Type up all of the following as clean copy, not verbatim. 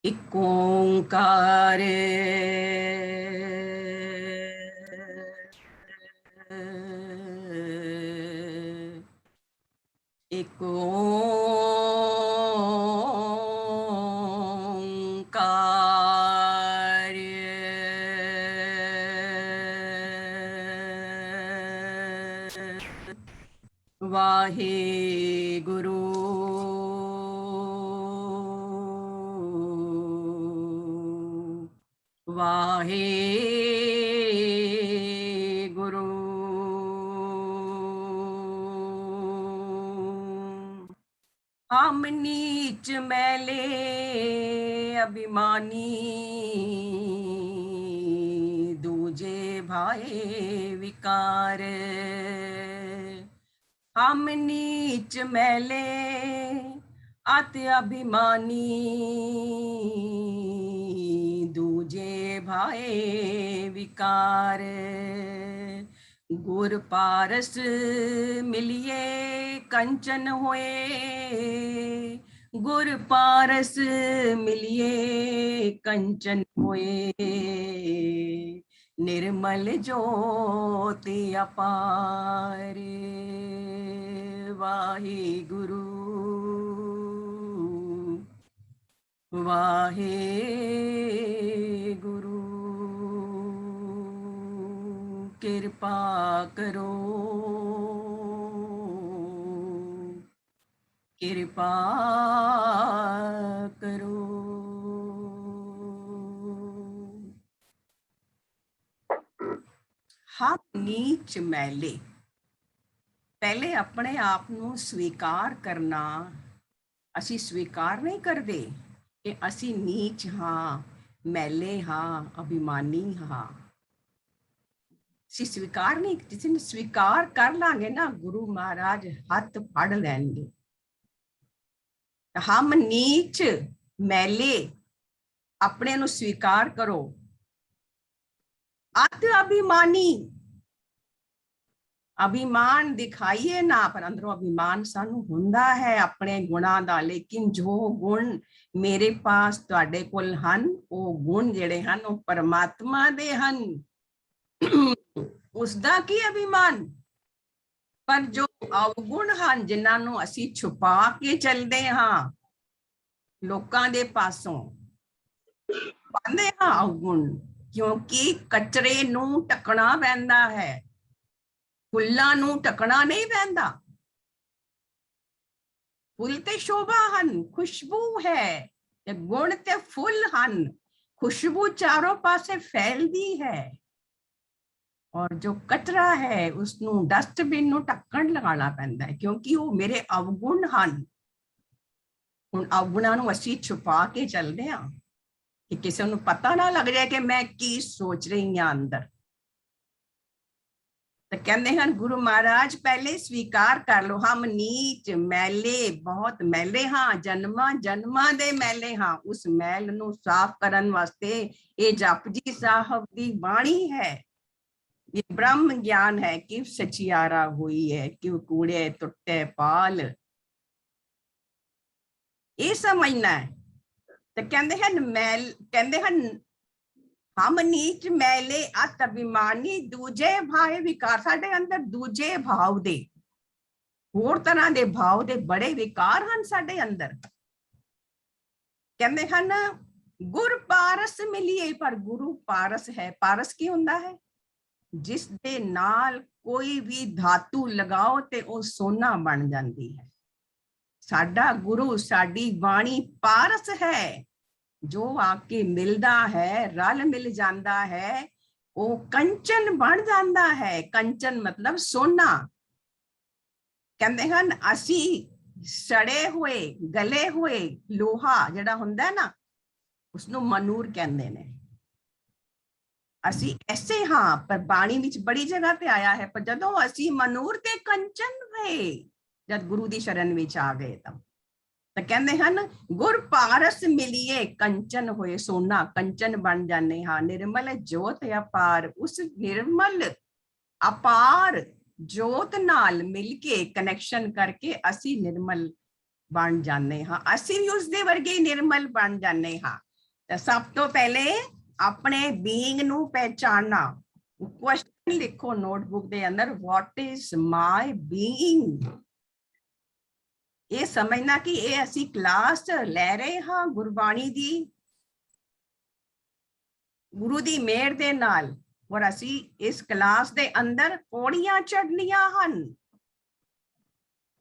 एक ओंकार एक ओंकार वाहे गुरु वाहे गुरु। हम नीच मैले अभिमानी दूजे भाए विकार। हम नीच मैले अति अभिमानी दूजे भाए विकार। गुर पारस मिलिए कंचन होए गुर पारस मिलिए कंचन होए। निर्मल ज्योति अपार वाहे गुरु वाहे गुरु। कृपा करो कृपा करो। हम नीच मैले पहले अपने आप ਨੂੰ स्वीकार करना। ਅਸੀਂ स्वीकार नहीं करते कि ਅਸੀਂ नीच हाँ मैले हाँ अभिमानी हाँ। ਅਸੀਂ स्वीकार नहीं, जिस दिन स्वीकार कर लांगे ना गुरु महाराज हथ फड़ लैणगे। हम नीच मैले अपने ਨੂੰ स्वीकार करो। अत अभिमानी अभिमान दिखाइए ना पर अंदरों अभिमान सानू हुंदा है अपने गुणां दा। लेकिन जो गुण मेरे पास तुहाडे कोल हन वो गुण जेड़े हन वो परमात्मा दे हन। उसदा की अभिमान। पर जो अवगुण हन जिन्हां नू असीं छुपा के चलदे हां लोकां दे पासों पांदे हां अवगुण, क्योंकि कचरे नू ढकना पैंदा है, फुल्लां नू ढकना नहीं पैंदा। फुल ते शोभा हन, खुशबू है, ते गुण ते फुल हन, खुशबू चारों पासे फैलदी है। और जो कचरा है उसनू डस्टबिन नू ढक्कन लगाना पैंदा है, क्योंकि वो मेरे अवगुण हन। हुण अवगुणां नू असीं छुपा के चलदे हां कि किसी नू पता ना लग जाए कि मैं की सोच रही हां अंदर। तो कहते हैं गुरु महाराज पहले स्वीकार कर लो हम नीच मैले बहुत मैले हाँ, जन्मा जन्मा दे मैले हाँ। उस मैल नू साफ करन वास्ते ये जपजी साहब दी बाणी है। ये ब्रह्म ज्ञान है कि सचियारा हुई है कि कूड़े टुटे पाल ये समझना है। तो कहते हैं मैल कहते हैं हम नीच मैले अत अभिमानी दूजे भाए विकार। साडे अंदर दूजे भाव दे होर तरह दे भाव दे बड़े विकार हन साडे अंदर। कहते हन गुर पारस मिलिए, पर गुरु पारस है। पारस की हुंदा है जिस दे नाल कोई भी धातु लगाओ ते ओ सोना बन जाती है। साडा गुरु साडी वाणी पारस है, जो आके मिलदा है रल मिल जाता है वो कंचन बन जाता है। कंचन मतलब सोना। कहते हैं असी सड़े हुए गले हुए लोहा जड़ा हुंदा ना उसनू मनूर कहते ने। असी ऐसे हाँ पर बाणी विच बड़ी जगह ते आया है, पर जदों असी मनूर ते कंचन हुए जब गुरु दी शरण विच आ गए तब तो कहते हैं गुर पारस मिलिए कंचन होए सोना कंचन बन जाने हाँ। निर्मल जोत अपार, उस निर्मल अपार जोत नाल मिलके कनेक्शन करके असी निर्मल बन जाने हाँ। असी भी उसदे वर्गे निर्मल बन जाने हाँ। तो सब तो पहले अपने बीइंग नू पहचानना। क्वेश्चन लिखो नोटबुक दे अंदर, व्हाट इज माय बीइंग। ये समझना कि ये असी क्लास ले रहे हाँ गुरबाणी दी, गुरु दी मेहर दे नाल, और असी इस क्लास दे अंदर पौड़ियां चढ़नियां हन।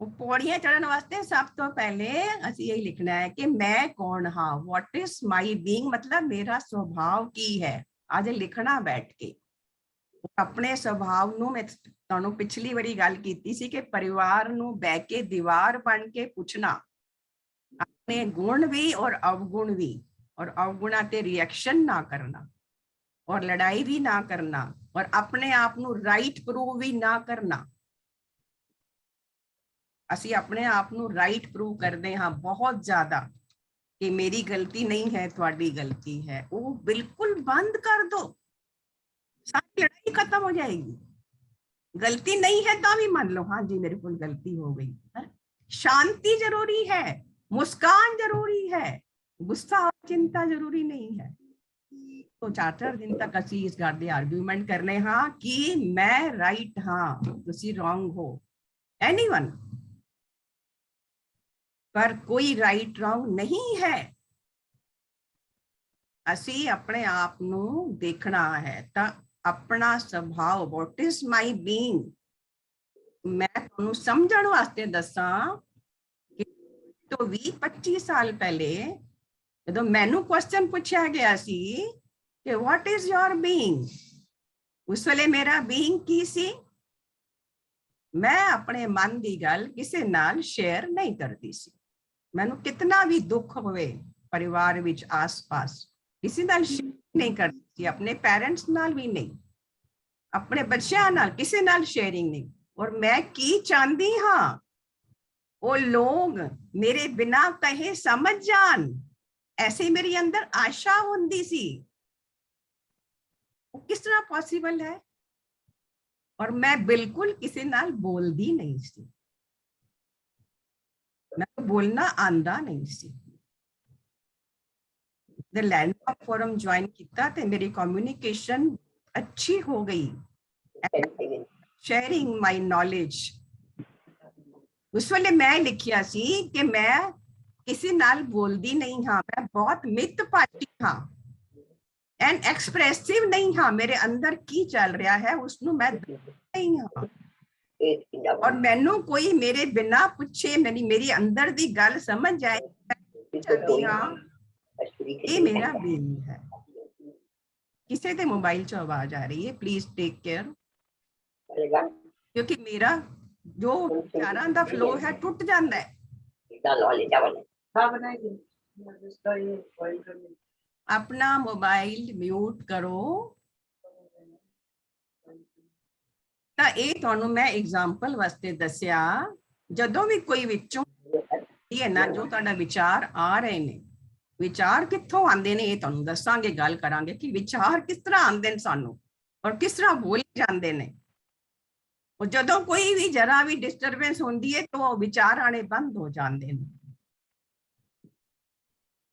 पौड़ियां चढ़न वास्ते सब तो पहले असी यही लिखना है कि मैं कौन हाँ, व्हाट इज माय बीइंग, मतलब मेरा स्वभाव की है। आज लिखना बैठ के अपने स्वभाव नू। मैं ਤੁਹਾਨੂੰ पिछली वारी गल कीती सी कि परिवार नू बैठ के दीवार बन के पूछना, अपने गुण भी और अवगुण भी, और अवगुणा ते रिएक्शन ना करना, और लड़ाई भी ना करना, और अपने आप नू राइट प्रूव भी ना करना। असी अपने आप नू राइट प्रूव करते हाँ बहुत ज्यादा कि मेरी गलती नहीं है, तुम्हारी गलती है। वो बिल्कुल बंद कर दो, सारी लड़ाई खत्म हो जाएगी। गलती नहीं है तो भी मान लो हाँ जी मेरे को गलती हो गई। शांति जरूरी है, मुस्कान जरूरी है, गुस्सा और चिंता जरूरी नहीं है। तो 4 दिन तक असी इस गल दे आर्गूमेंट करने हाँ कि मैं राइट हाँ तुसी रॉन्ग हो, एनीवन, पर कोई राइट रॉन्ग नहीं है। असी अपने आप नू देखना है। तो अपना स्वभाव, व्हाट इज माय बीइंग, मैं तुहानू समझण वास्ते दसा कि तो 20-25 साल पहले जो मैनू क्वेश्चन पूछा गया सी कि व्हाट इज योर बीइंग, उस वेले मेरा बीइंग की सी, मैं अपने मन की गल किसी नाल शेयर नहीं करती सी। मैनू कितना भी दुख होवे परिवार विच आस पास किसी नाल शेयर नहीं करती सी, अपने पेरेंट्स नाल भी नहीं, अपने बच्चों नाल किसी नाल शेयरिंग नहीं। और मैं की चाहती हाँ वो लोग मेरे बिना कहे समझ जान, ऐसे मेरी अंदर आशा होंदी सी। वो किस तरह पॉसिबल है। और मैं बिल्कुल किसी नाल बोलदी नहीं सी, मैं बोलना आंदा नहीं सी। द लैंडमार्क फोरम ज्वाइन किया ते मेरी कम्युनिकेशन अच्छी हो गई, शेयरिंग माय नॉलेज। उस वेले मैं लिखिया सी कि मैं किसी नाल बोलदी नहीं हाँ, मैं बहुत मितभाषी हाँ एंड एक्सप्रेसिव नहीं हाँ। मेरे अंदर की चल रहा है उसनू मैं नहीं हाँ, और मैनू कोई मेरे बिना पूछे मेरी अंदर दी गल समझ जाए चलती हाँ, ये मेरा बीइंग है। किसी के मोबाइल च आवाज आ रही है, प्लीज टेक केयर, क्योंकि मेरा जो विचारां दा फ्लो है टूट जाता है। अपना मोबाइल म्यूट करो। ਤਾਂ ਇਹ ਤੁਹਾਨੂੰ ਮੈਂ एग्जांपल वास्ते दसिया, ਜਦੋਂ भी कोई विचों है ना जो ਤੁਹਾਡਾ विचार आ रहे ने, विचार कित्थों आंदे ने ਇਹ ਤੁਹਾਨੂੰ ਦੱਸਾਂਗੇ, ਗੱਲ ਕਰਾਂਗੇ कि विचार किस तरह आंदे ने सानू और किस तरह बोले जाते ने। और ਜਦੋਂ कोई भी जरा भी डिस्टरबेंस होती है तो विचार आने बंद हो जाते हैं।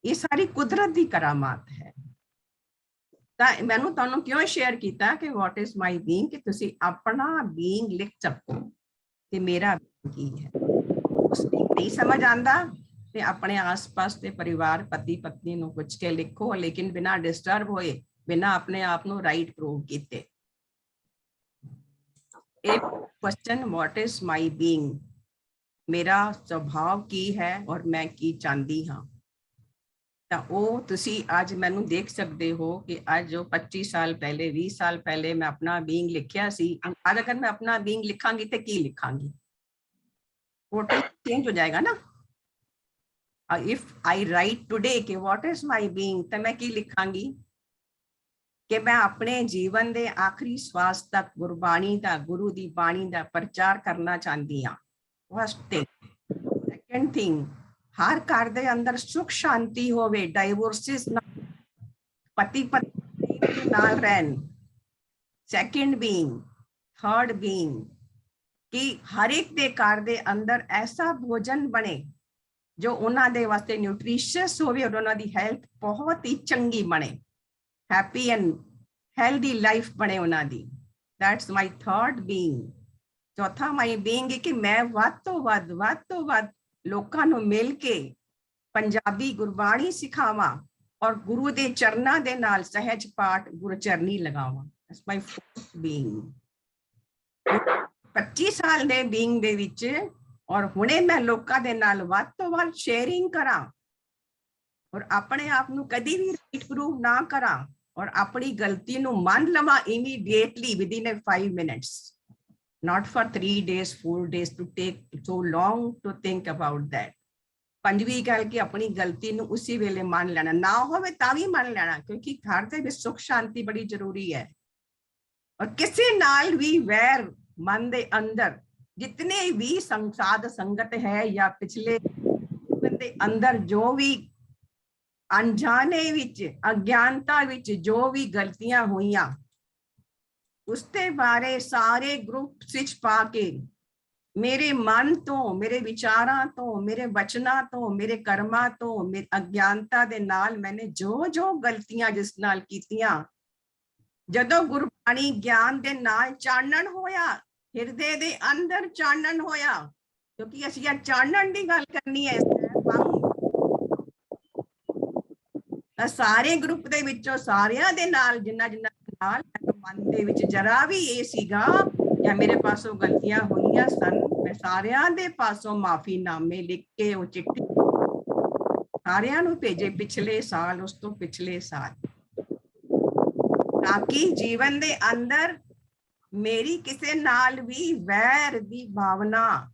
ये सारी कुदरत की करामात है। मैनू तुहानू क्यों शेयर किया कि व्हाट इज माय बीइंग, कि तुसी अपना बीइंग लिख सको कि मेरा की है। उस नहीं समझ आंदा ते अपने आस पास के परिवार पति पत्नी नू पूछ के लिखो, लेकिन बिना डिस्टर्ब होए, बिना अपने आप नू राइट प्रूव कीते। एक question, what is my being, मेरा स्वभाव की है और मैं की चाहती हाँ। ਤਾਂ ਉਹ ਤੁਸੀਂ ਅੱਜ ਮੈਨੂੰ ਦੇਖ ਸਕਦੇ ਹੋ ਕਿ ਅੱਜ ਜੋ 25 ਸਾਲ ਪਹਿਲੇ 20 ਸਾਲ ਪਹਿਲੇ ਮੈਂ ਆਪਣਾ ਬੀਇੰਗ ਲਿਖਿਆ ਸੀ, ਅੱਜ ਅਗਰ ਮੈਂ ਆਪਣਾ ਬੀਇੰਗ ਲਿਖਾਂਗੀ ਤੇ ਕੀ ਲਿਖਾਂਗੀ, ਟੋਟਲ ਚੇਂਜ ਹੋ ਜਾਏਗਾ ਨਾ। ਇਫ ਆਈ ਰਾਈਟ ਟੁਡੇ ਕਿ ਵਾਟ ਇਜ਼ ਮਾਈ ਬੀਇੰਗ, ਤਾਂ ਮੈਂ ਕੀ ਲਿਖਾਂਗੀ ਕਿ ਮੈਂ ਆਪਣੇ ਜੀਵਨ ਦੇ ਆਖਰੀ ਸਵਾਸ ਤੱਕ ਗੁਰਬਾਣੀ ਦਾ, ਗੁਰੂ ਦੀ ਬਾਣੀ ਦਾ ਪ੍ਰਚਾਰ ਕਰਨਾ ਚਾਹੁੰਦੀ ਹਾਂ। First thing. ਸੈਕੰਡ ਥਿੰਗ, हर घर दे अंदर सुख शांति होवे, डाइवोर्सिस ना, पति पत्नी नाल रहन। सेकंड बीइंग, थर्ड बीइंग कि हर एक दे घर दे अंदर ऐसा भोजन बने ਜੋ ਉਹਨਾਂ ਦੇ ਵਾਸਤੇ ਨਿਊਟ੍ਰੀਸ਼ੀਅਸ ਹੋਵੇ ਔਰ ਉਹਨਾਂ ਦੀ ਹੈਲਥ ਬਹੁਤ ਹੀ ਚੰਗੀ ਬਣੇ, ਹੈਪੀ ਐਂਡ ਹੈਲਦੀ ਲਾਈਫ ਬਣੇ ਉਹਨਾਂ ਦੀ। That's my third being. ਚੌਥਾ ਮਾਈ ਬੀਇੰਗ ਕਿ ਮੈਂ ਵੱਧ ਤੋਂ ਵੱਧ ਲੋਕਾਂ ਨੂੰ ਮਿਲ ਕੇ ਪੰਜਾਬੀ ਗੁਰਬਾਣੀ ਸਿਖਾਵਾਂ ਔਰ ਗੁਰੂ ਦੇ ਚਰਨਾਂ ਦੇ ਨਾਲ ਸਹਿਜ ਪਾਠ ਗੁਰਚਰਨੀ ਲਗਾਵਾਂ। That's my fourth being. 25 ਸਾਲ ਦੇ ਬੀਇੰਗ ਦੇ ਵਿੱਚ ਔਰ ਹੁਣੇ ਮੈਂ ਲੋਕਾਂ ਦੇ ਨਾਲ ਵੱਧ ਤੋਂ ਵੱਧ ਸ਼ੇਅਰਿੰਗ ਕਰਾਂ ਔਰ ਆਪਣੇ ਆਪ ਨੂੰ ਕਦੀ ਵੀ ਰਾਈਟ ਪ੍ਰੂਵ ਨਾ ਕਰਾਂ ਔਰ ਆਪਣੀ ਗਲਤੀ ਨੂੰ ਮੰਨ ਲਵਾਂ immediately within 5 minutes, not for 3 days 4 days to take so long to think about that। ਪੰਜਵੀਂ ਗੱਲ ਕਿ ਆਪਣੀ ਗਲਤੀ ਨੂੰ ਉਸੇ ਵੇਲੇ ਮੰਨ ਲੈਣਾ, ਨਾ ਹੋਵੇ ਤਾਂ ਵੀ ਮੰਨ ਲੈਣਾ, ਕਿਉਂਕਿ ਘਰ ਦੇ ਵਿੱਚ ਸੁੱਖ ਸ਼ਾਂਤੀ ਬੜੀ ਜ਼ਰੂਰੀ ਹੈ। ਔਰ ਕਿਸੇ ਨਾਲ ਵੀ ਵੈਰ ਮਨ ਦੇ ਅੰਦਰ ਜਿਤਨੇ ਵੀ ਸਾਧ ਸੰਗਤ ਹੈ ਜਾਂ ਪਿਛਲੇ ਦੇ ਅੰਦਰ ਜੋ ਵੀ ਅਣਜਾਣੇ ਵਿੱਚ ਅਗਿਆਨਤਾ ਵਿੱਚ ਜੋ ਵੀ ਗਲਤੀਆਂ ਹੋਈਆਂ ਉਸਦੇ ਬਾਰੇ ਸਾਰੇ ਗਰੁੱਪ ਵਿੱਚ ਪਾ ਕੇ ਮੇਰੇ ਮਨ ਤੋਂ, ਮੇਰੇ ਵਿਚਾਰਾਂ ਤੋਂ, ਮੇਰੇ ਵਚਨਾਂ ਤੋਂ, ਮੇਰੇ ਕਰਮਾਂ ਤੋਂ, ਮੇਰੇ ਅਗਿਆਨਤਾ ਦੇ ਨਾਲ ਮੈਨੇ ਜੋ ਗਲਤੀਆਂ ਜਿਸ ਨਾਲ ਕੀਤੀਆਂ, ਜਦੋਂ ਗੁਰਬਾਣੀ ਗਿਆਨ ਦੇ ਨਾਲ ਚਾਨਣ ਹੋਇਆ, ਹਿਰਦੇ ਦੇ ਅੰਦਰ ਚਾਨਣ ਹੋਇਆ, ਕਿਉਂਕਿ ਅਸੀਂ ਇਹ ਚਾਨਣ ਦੀ ਗੱਲ ਕਰਨੀ ਹੈ। ਸਾਰੇ ਗਰੁੱਪ ਦੇ ਵਿੱਚੋਂ ਸਾਰਿਆਂ ਦੇ ਨਾਲ ਜਿੰਨਾ ਨਾਲ ਮਨ ਦੇ ਵਿੱਚ ਜਰਾ ਵੀ ਇਹ ਸੀਗਾ ਜਾਂ ਮੇਰੇ ਪਾਸੋਂ ਗਲਤੀਆਂ ਹੋਈਆਂ ਸਨ, ਮੈਂ ਸਾਰਿਆਂ ਦੇ ਪਾਸੋਂ ਮਾਫੀਨਾਮੇ ਲਿਖ ਕੇ ਉਹ ਚਿੱਠੀ ਸਾਰਿਆਂ ਨੂੰ ਭੇਜੇ, ਪਿਛਲੇ ਸਾਲ, ਉਸ ਤੋਂ ਪਿਛਲੇ ਸਾਲ, ਤਾਂ ਕਿ ਜੀਵਨ ਦੇ ਅੰਦਰ ਮੇਰੀ ਕਿਸੇ ਨਾਲ ਵੀ ਵੈਰ ਦੀ ਭਾਵਨਾ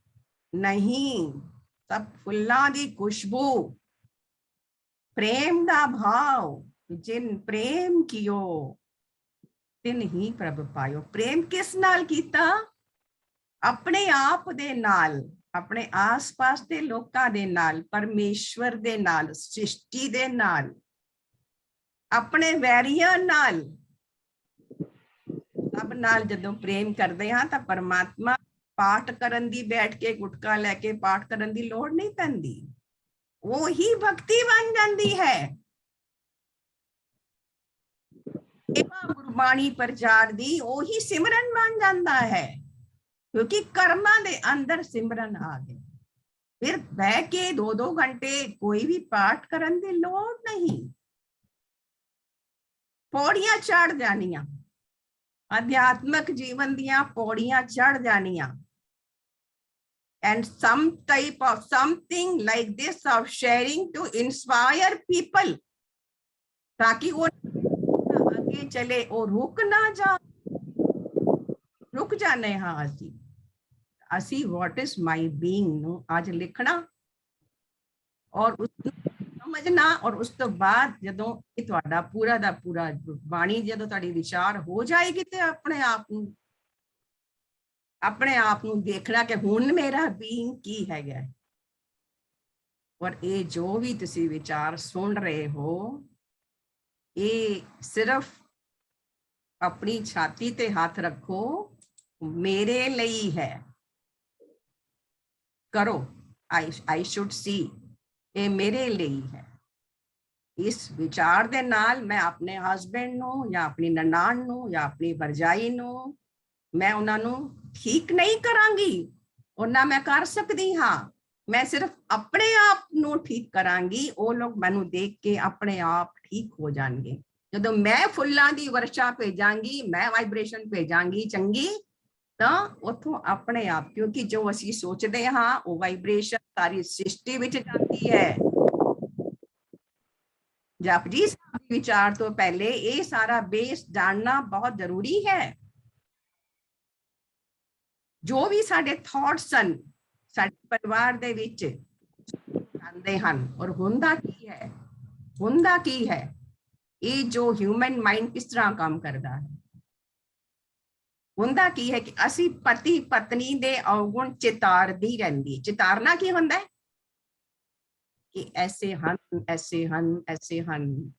ਨਹੀਂ, ਸਭ ਫੁੱਲਾਂ ਦੀ ਖੁਸ਼ਬੂ, ਪ੍ਰੇਮ ਦਾ ਭਾਵ, ਜਿਨ ਪ੍ਰੇਮ ਕੀਓ ਤਿਨ ਹੀ ਪ੍ਰਭ ਪਾਇਓ। ਪ੍ਰੇਮ ਕਿਸ ਨਾਲ ਕੀਤਾ? ਆਪਣੇ ਆਪ ਦੇ ਨਾਲ, ਆਪਣੇ ਆਸ-ਪਾਸ ਦੇ ਲੋਕਾਂ ਦੇ ਨਾਲ, ਪਰਮੇਸ਼ਵਰ ਦੇ ਨਾਲ, ਸ੍ਰਿਸ਼ਟੀ ਦੇ ਨਾਲ, ਆਪਣੇ ਵੈਰੀਆਂ ਨਾਲ, ਸਭ ਨਾਲ ਜਦੋਂ ਪ੍ਰੇਮ ਕਰਦੇ ਹਾਂ ਤਾਂ ਪਰਮਾਤਮਾ ਪਾਠ ਕਰਨ ਦੀ, ਬੈਠ ਕੇ ਗੁਟਕਾ ਲੈ ਕੇ ਪਾਠ ਕਰਨ ਦੀ ਲੋੜ ਨਹੀਂ ਪੈਂਦੀ, ਉਹੀ ਭਗਤੀ ਬਣ ਜਾਂਦੀ ਹੈ। ਗੁਰਬਾਣੀ ਪ੍ਰਚਾਰ ਦੀ ਉਹੀ ਸਿਮਰਨ ਬਣ ਜਾਂਦਾ ਹੈ, ਕਿਉਂਕਿ ਕਰਮਾਂ ਦੇ ਅੰਦਰ ਸਿਮਰਨ ਆ ਗਏ। ਫਿਰ ਬਹਿ ਕੇ 2-2 ਘੰਟੇ ਕੋਈ ਵੀ ਪਾਠ ਕਰਨ ਦੀ ਲੋੜ ਨਹੀਂ, ਪੌੜੀਆਂ ਚੜ ਜਾਣੀਆਂ, ਅਧਿਆਤਮਕ ਜੀਵਨ ਦੀਆਂ ਪੌੜੀਆਂ ਚੜ ਜਾਣੀਆਂ। And some type of something like this of sharing to inspire people, ताकि वो आगे चले और रुक ना जा, रुक जाने। हाँ ਅਸੀਂ what is my being ਨੂੰ ਅੱਜ ਲਿਖਣਾ ਔਰ ਉਸ ਸਮਝਣਾ, ਔਰ ਉਸ ਤੋਂ ਬਾਅਦ ਜਦੋਂ ਇਹ ਤੁਹਾਡਾ ਪੂਰਾ ਦਾ ਪੂਰਾ ਬਾਣੀ ਜਦੋਂ ਤੁਹਾਡੀ ਵਿਚਾਰ ਹੋ ਜਾਏਗੀ ਤੇ ਆਪਣੇ ਆਪ ਨੂੰ ਦੇਖਣਾ ਕਿ ਹੁਣ ਮੇਰਾ ਬੀਇੰਗ ਕੀ ਹੈਗਾ। ਔਰ ਇਹ ਜੋ ਵੀ ਤੁਸੀਂ ਵਿਚਾਰ ਸੁਣ ਰਹੇ ਹੋ, ਇਹ ਸਿਰਫ ਆਪਣੀ ਛਾਤੀ ਤੇ ਹੱਥ ਰੱਖੋ, ਮੇਰੇ ਲਈ ਹੈ, ਕਰੋ। I should see, ਇਹ ਮੇਰੇ ਲਈ ਹੈ। ਇਸ ਵਿਚਾਰ ਦੇ ਨਾਲ ਮੈਂ ਆਪਣੇ ਹਸਬੈਂਡ ਨੂੰ ਜਾਂ ਆਪਣੀ ਨਨਾਣ ਨੂੰ ਜਾਂ ਆਪਣੀ ਭਰਜਾਈ ਨੂੰ, ਮੈਂ ਉਹਨਾਂ ਨੂੰ ਠੀਕ ਨਹੀਂ ਕਰਾਂਗੀ, ਉਹਨਾਂ ਮੈਂ ਕਰ ਸਕਦੀ ਹਾਂ, ਮੈਂ ਸਿਰਫ ਆਪਣੇ ਆਪ ਨੂੰ ਠੀਕ ਕਰਾਂਗੀ। ਉਹ ਲੋਕ ਮੈਨੂੰ ਦੇਖ ਕੇ ਆਪਣੇ ਆਪ ਠੀਕ ਹੋ ਜਾਣਗੇ। ਜਦੋਂ ਮੈਂ ਫੁੱਲਾਂ ਦੀ ਵਰਸ਼ਾ ਭੇਜਾਂਗੀ, ਮੈਂ ਵਾਈਬ੍ਰੇਸ਼ਨ ਭੇਜਾਂਗੀ ਚੰਗੀ, ਤਾਂ ਉੱਥੋਂ ਆਪਣੇ ਆਪ, ਕਿਉਂਕਿ ਜੋ ਅਸੀਂ ਸੋਚਦੇ ਹਾਂ ਉਹ ਵਾਈਬ੍ਰੇਸ਼ਨ ਸਾਰੀ ਸ੍ਰਿਸ਼ਟੀ ਵਿੱਚ ਜਾਂਦੀ ਹੈ। ਜਪਜੀ ਸਾਹਿਬ ਦੇ ਵਿਚਾਰ ਤੋਂ ਪਹਿਲੇ ਇਹ ਸਾਰਾ ਬੇਸ ਜਾਣਨਾ ਬਹੁਤ ਜ਼ਰੂਰੀ ਹੈ। ਜੋ ਵੀ ਸਾਡੇ ਥਾਟਸ ਹਨ ਸਾਡੇ ਪਰਿਵਾਰ ਦੇ ਵਿੱਚ ਆਉਂਦੇ ਹਨ, ਔਰ ਹੁੰਦਾ ਕੀ ਹੈ, ਇਹ ਜੋ ਹਿਊਮਨ ਮਾਈਂਡ ਕਿਸ ਤਰ੍ਹਾਂ ਕੰਮ ਕਰਦਾ ਹੈ। ਹੁੰਦਾ ਕੀ ਹੈ ਕਿ ਅਸੀਂ ਪਤੀ ਪਤਨੀ ਦੇ ਔਗੁਣ ਚਿਤਾਰਦੀ ਰਹਿੰਦੀ। ਚਿਤਾਰਨਾ ਕੀ ਹੁੰਦਾ ਹੈ ਕਿ ਐਸੇ ਹਨ,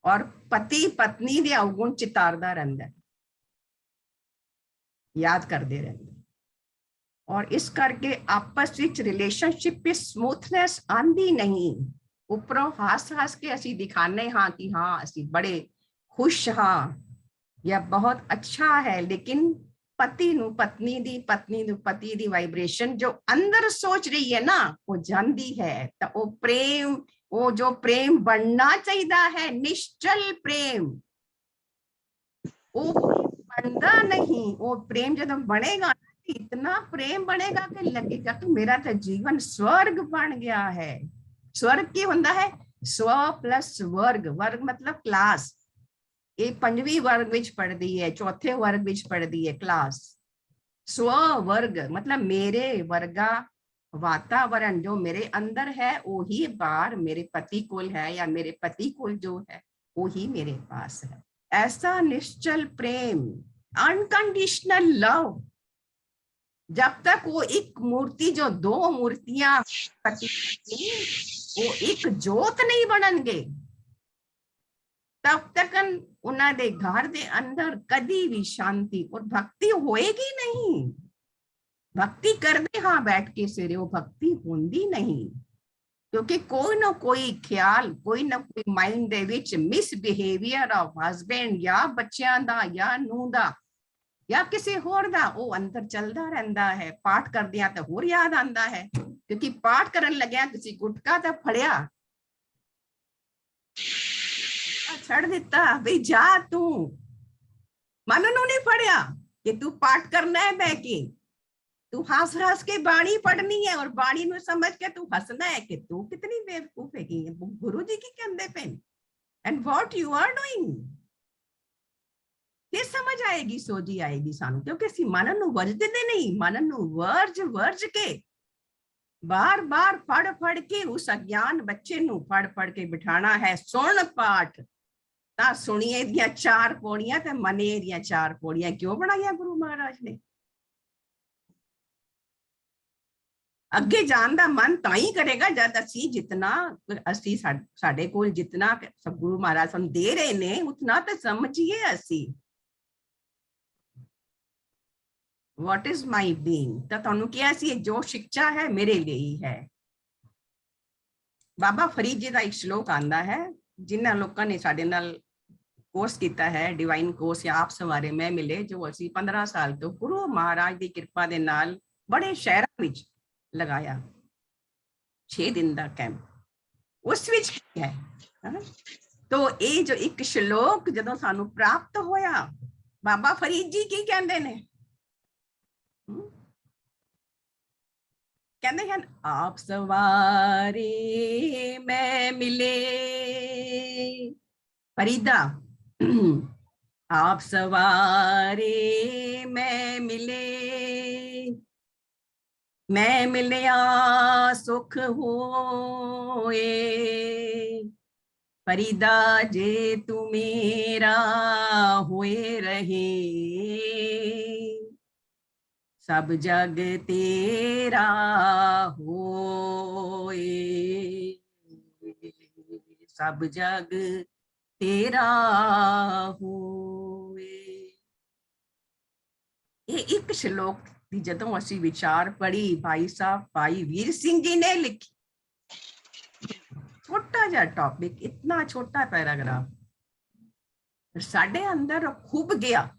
ਔਰ ਪਤੀ ਪਤਨੀ ਦੇ ਔਗੁਣ ਚਿਤਾਰਦਾ ਰਹਿੰਦਾ, ਯਾਦ ਕਰਦੇ ਰਹਿੰਦੇ। और इस करके आपस विच रिलेशनशिप पे स्मूथनेस आंदी नहीं। उपरों हस हस के असी दिखाने हाँ कि हाँ असी बड़े खुश हाँ या बहुत अच्छा है, लेकिन पति नु पत्नी दी, पत्नी नु पति दी वाइब्रेशन जो अंदर सोच रही है ना वो जानती है। तो वो प्रेम, वो जो प्रेम बनना चाहिए है निश्चल प्रेम, वो बनता नहीं। वो प्रेम जब बनेगा इतना प्रेम बनेगा कि लगेगा कि मेरा तो जीवन स्वर्ग बन गया है। स्वर्ग की होता है स्व प्लस वर्ग, वर्ग मतलब क्लास। ये पंजवी वर्ग विच पढ़ती है, चौथे वर्ग विच पढ़ती है क्लास। स्व वर्ग मतलब मेरे वर्गा वातावरण जो मेरे अंदर है वही बाहर मेरे पति कोल है या मेरे पति कोल जो है वही मेरे पास है। ऐसा निश्चल प्रेम, अनकंडीशनल लव। जब तक वो एक मूर्ति जो दो मूर्तियां पति वो एक जोत नहीं बननगे तब तक उन्होंने घर दे अंदर कदी भी शांति और भक्ति होएगी नहीं। भक्ति करते हाँ बैठ के सिरे वो भक्ति होंदी नहीं, क्योंकि कोई ना कोई ख्याल, कोई ना कोई mind they which misbehaviour of husband या बच्चों दा या नूह दा या किसी होर दा वो अंदर चलता रहता है। पाठ कर दिया तो होर याद आता है, क्योंकि पाठ करन लग्या किसी गुटका तो फड़िया छड़ दिता भाई जा तू, मन नू नहीं फड़िया कि तू पाठ करना है बह के, तू हंस हंस के बाणी पढ़नी है और बाणी नू समझ के तू हंसना है कि तू कितनी बेवकूफ है कि गुरु जी की कहते पे and what you are doing. ये समझ आएगी, सोजी आएगी सानू, क्योंकि असी मन नू वरजदे नहीं, मन नू वर्ज वर्ज के बार बार पढ़ पढ़ के उस अज्ञान बच्चे नू पढ़ पढ़ के बिठाना है। सुन पाठ ता सुनिए दियां चार पौड़ियां ते मने दियां चार पौड़ियां क्यों बनाया गुरु महाराज ने। अगे जान दा मन ताई करेगा जब असी जितना असी साडे कोल जितना सब गुरु महाराज सानू दे रहे ने उतना तो समझिए असी व्हाट इज माई बीइंग। तो तुहानू क्या सी जो शिक्षा है मेरे लिए ही है। बाबा फरीद जी का एक श्लोक आंदा है, जिन्हां लोगों ने साडे नाल कोर्स किया है डिवाइन कोर्स या आप सवारे में मिले, जो असी 15 साल तो गुरु महाराज की कृपा दे नाल बड़े शहरों में लगाया 6 दिन का कैंप। उस विच है तो ये जो एक श्लोक जदों सानू प्राप्त होया, बाबा फरीद जी की कहंदे ने, कहते हैं आप सवारे में मिले फरीदा आप सवारे में मिले, मैं मिलया सुख होए, फरीदा जे तू मेरा होए रहे, सब जग तेरा होए, सब जग तेरा होए। ये एक श्लोक दी जदों असी विचार पढ़ी, भाई साहब भाई वीर सिंह जी ने लिखी, छोटा जा टॉपिक, इतना छोटा पैराग्राफ साडे अंदर खूब गया,